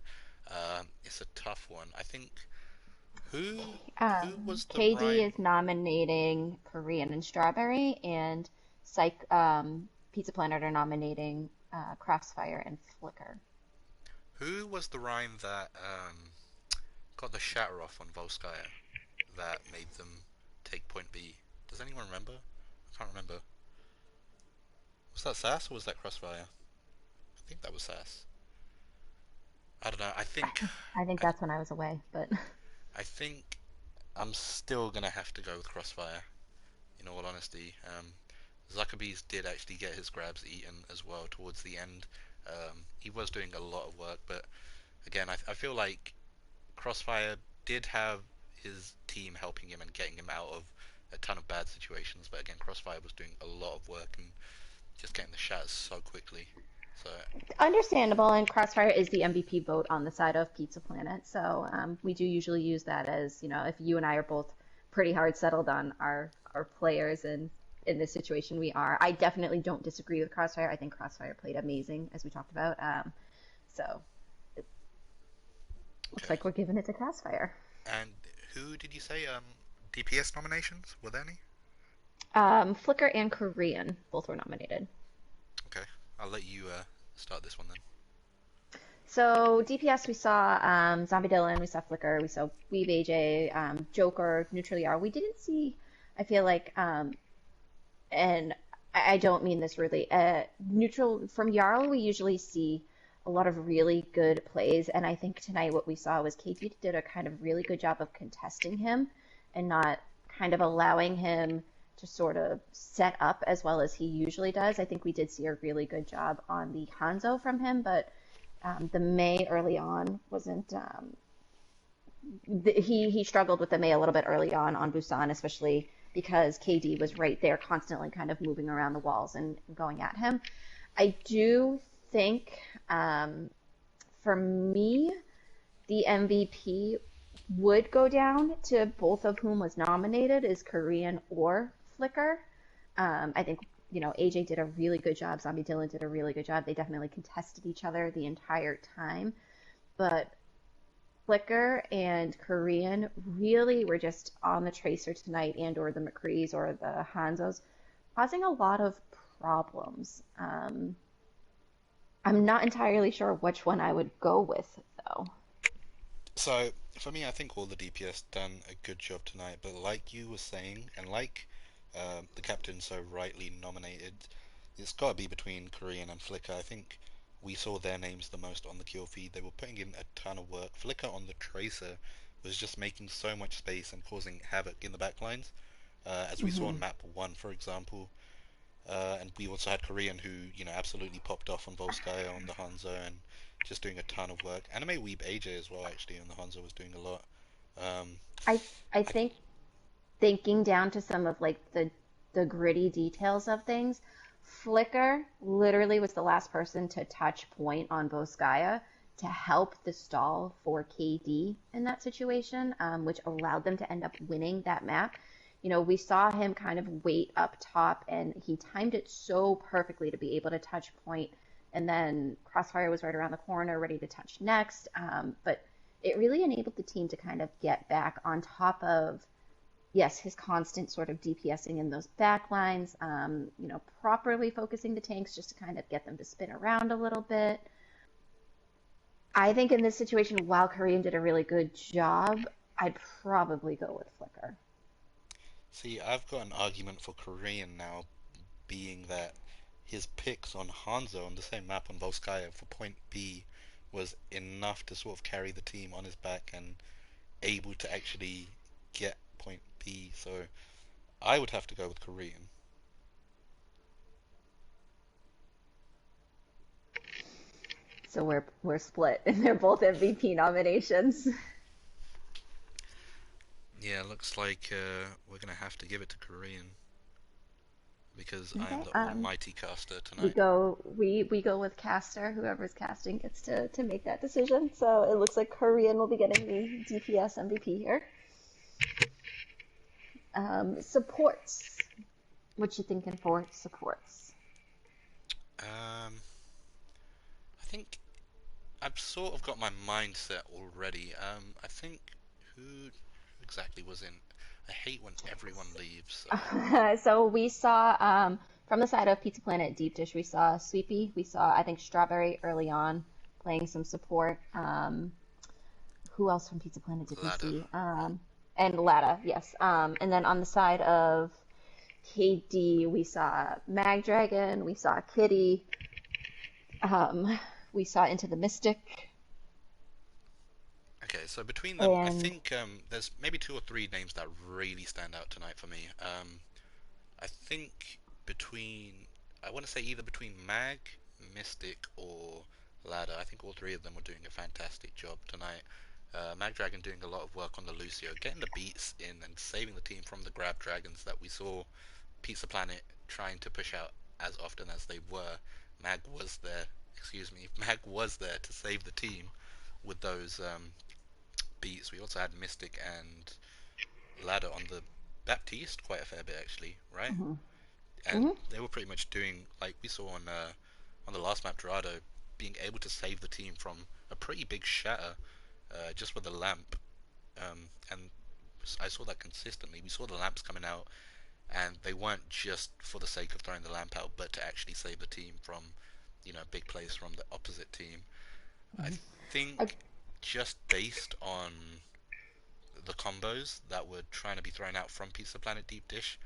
It's a tough one. I think who was the KD Ryan? is nominating Korean and Strawberry, and Pizza Planet are nominating Crossfire and Flicker. Who was the Ryan that got the shatter off on Volskaya that made them take point B? Does anyone remember? I can't remember. Was that Sass or was that Crossfire? I think that was Sass. I don't know. I think I, that's when I was away, but I think I'm still gonna have to go with Crossfire. In all honesty, Zuckerbees did actually get his grabs eaten as well towards the end. He was doing a lot of work, but again, I feel like Crossfire did have his team helping him and getting him out of a ton of bad situations. But again, Crossfire was doing a lot of work and just getting the shatters so quickly. So understandable. And Crossfire is the MVP vote on the side of Pizza Planet, so we do usually use that as if you and I are both pretty hard settled on our players, and in this situation we are. I definitely don't disagree with Crossfire. I think Crossfire played amazing, as we talked about. So it looks okay. like we're giving it to Crossfire. And who did you say? DPS nominations? Were there any? Flicker and Korean both were nominated. Okay, I'll let you start this one then. So DPS we saw Zombie Dylan, we saw Flicker, we saw Weave AJ, Joker, Neutral Yarl. We didn't see, I feel like, and I don't mean this rudely. Neutral from Jarl, we usually see a lot of really good plays, and I think tonight what we saw was KT did a kind of really good job of contesting him and not kind of allowing him to sort of set up as well as he usually does. I think we did see a really good job on the Hanzo from him, but the Mei early on wasn't. He struggled with the Mei a little bit early on Busan, especially because KD was right there, constantly kind of moving around the walls and going at him. I do think, for me, the MVP would go down to both of whom was nominated, is Korean or Flicker. I think AJ did a really good job. Zombie Dylan did a really good job. They definitely contested each other the entire time. But Flicker and Korean really were just on the Tracer tonight and or the McCrees or the Hanzos, causing a lot of problems. I'm not entirely sure which one I would go with, though. So, for me, I think all the DPS done a good job tonight, but like you were saying, and like the captain so rightly nominated, it's got to be between Korean and Flicker. I think we saw their names the most on the kill feed. They were putting in a ton of work. Flicker on the Tracer was just making so much space and causing havoc in the backlines, as we saw on map 1, for example. And we also had Korean who, absolutely popped off on Volskaya on the Hanzo and just doing a ton of work. Anime Weeb AJ as well, actually, on the Hanzo was doing a lot. Um, I I I, think thinking down to some of like the gritty details of things, Flicker literally was the last person to touch point on Volskaya to help the stall for KD in that situation, which allowed them to end up winning that map. We saw him kind of wait up top, and he timed it so perfectly to be able to touch point, and then Crossfire was right around the corner, ready to touch next. But it really enabled the team to kind of get back on top of, yes, his constant sort of DPSing in those back lines, properly focusing the tanks just to kind of get them to spin around a little bit. I think in this situation, while Kareem did a really good job, I'd probably go with Flicker. See, I've got an argument for Korean now, being that his picks on Hanzo on the same map on Volskaya for point B was enough to sort of carry the team on his back and able to actually get point B. So I would have to go with Korean. So we're split, and they're both MVP nominations. Yeah, looks like we're gonna have to give it to Korean because I am Okay. the almighty caster We tonight. go we go with caster. Whoever's casting gets to make that decision. So it looks like Korean will be getting the DPS MVP here. Supports. What you thinking for supports? I think I've sort of got my mindset already. I think who exactly was in. I hate when everyone leaves. So we saw from the side of Pizza Planet Deep Dish, we saw Sweepy. We saw I think Strawberry early on playing some support. Who else from Pizza Planet did we Ladder. see? And Lada, yes. And then on the side of KD, we saw Mag Dragon, we saw Kitty, we saw Into the Mystic, Okay, so between them, I and think there's maybe 2 or 3 names that really stand out tonight for me. I think I want to say either between Mag, Mystic, or Ladder. I think all 3 of them were doing a fantastic job tonight. Mag Dragon doing a lot of work on the Lucio, getting the beats in and saving the team from the grab dragons that we saw Pizza Planet trying to push out as often as they were. Mag was there, excuse me, Mag was there to save the team with those beats. We also had Mystic and Ladder on the Baptiste quite a fair bit actually, right? mhm, And mhm. they were pretty much doing like we saw on the last map, Dorado being able to save the team from a pretty big shatter just with a lamp. And I saw that consistently. We saw the lamps coming out, and they weren't just for the sake of throwing the lamp out, but to actually save the team from, big plays from the opposite team. I think just based on the combos that were trying to be thrown out from Pizza Planet Deep Dish,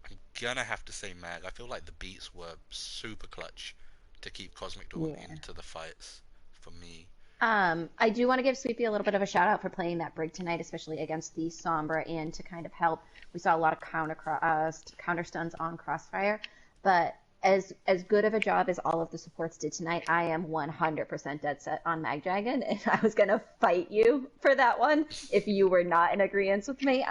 I'm gonna have to say Mag. I feel like the beats were super clutch to keep Cosmic Dawn Yeah. into the fights for me. I do want to give Sweepy a little bit of a shout out for playing that Brig tonight, especially against the Sombra, and to kind of help. We saw a lot of counter stuns on Crossfire, but as good of a job as all of the supports did tonight, I am 100% dead set on Mag Dragon, and I was gonna fight you for that one if you were not in agreement with me.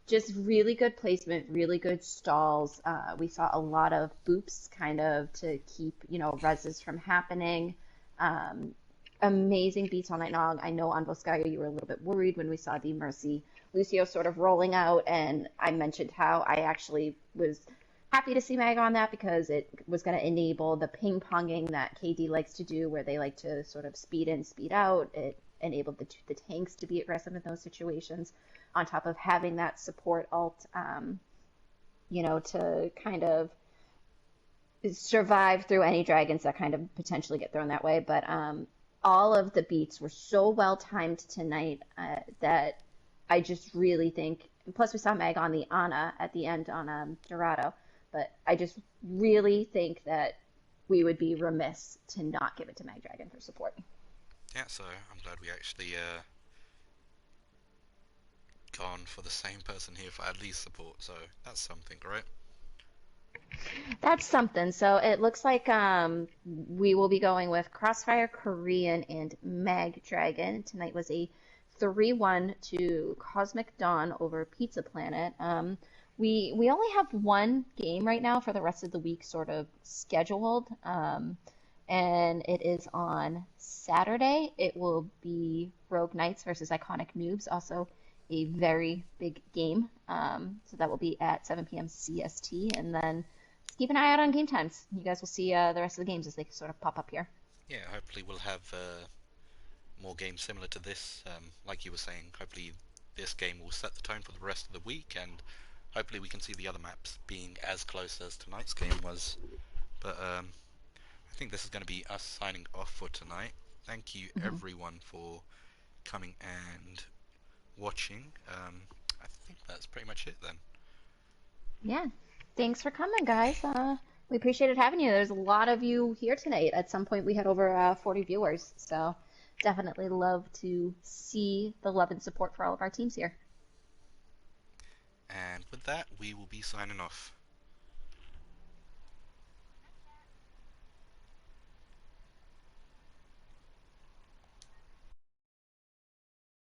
Just really good placement, really good stalls. We saw a lot of boops kind of to keep, reses from happening. Um, Amazing beats all night long. I know on Volskaya you were a little bit worried when we saw the Mercy Lucio sort of rolling out, and I mentioned how I actually was happy to see Mag on that because it was going to enable the ping ponging that KD likes to do, where they like to sort of speed in, speed out. It enabled the tanks to be aggressive in those situations, on top of having that support alt, to kind of survive through any dragons that kind of potentially get thrown that way. But all of the beats were so well timed tonight that I just really think. Plus, we saw Meg on the Ana at the end on Dorado, but I just really think that we would be remiss to not give it to Mag Dragon for support. Yeah, so I'm glad we actually gone for the same person here for at least support. So that's something, right? That's something. So it looks like we will be going with Crossfire, Korean, and Mag Dragon. Tonight was a 3-1 to Cosmic Dawn over Pizza Planet. We only have one game right now for the rest of the week sort of scheduled, and it is on Saturday. It will be Rogue Knights versus Iconic Noobs, also a very big game. So that will be at 7 p.m. CST, and then just keep an eye out on game times. You guys will see the rest of the games as they sort of pop up here. Yeah, hopefully we'll have more games similar to this. Like you were saying, hopefully this game will set the tone for the rest of the week, and hopefully we can see the other maps being as close as tonight's game was. But I think this is going to be us signing off for tonight. Thank you everyone for coming and watching. I think that's pretty much it then. Yeah. Thanks for coming, guys. We appreciated having you. There's a lot of you here tonight. At some point, we had over 40 viewers, so definitely love to see the love and support for all of our teams here. And with that, we will be signing off.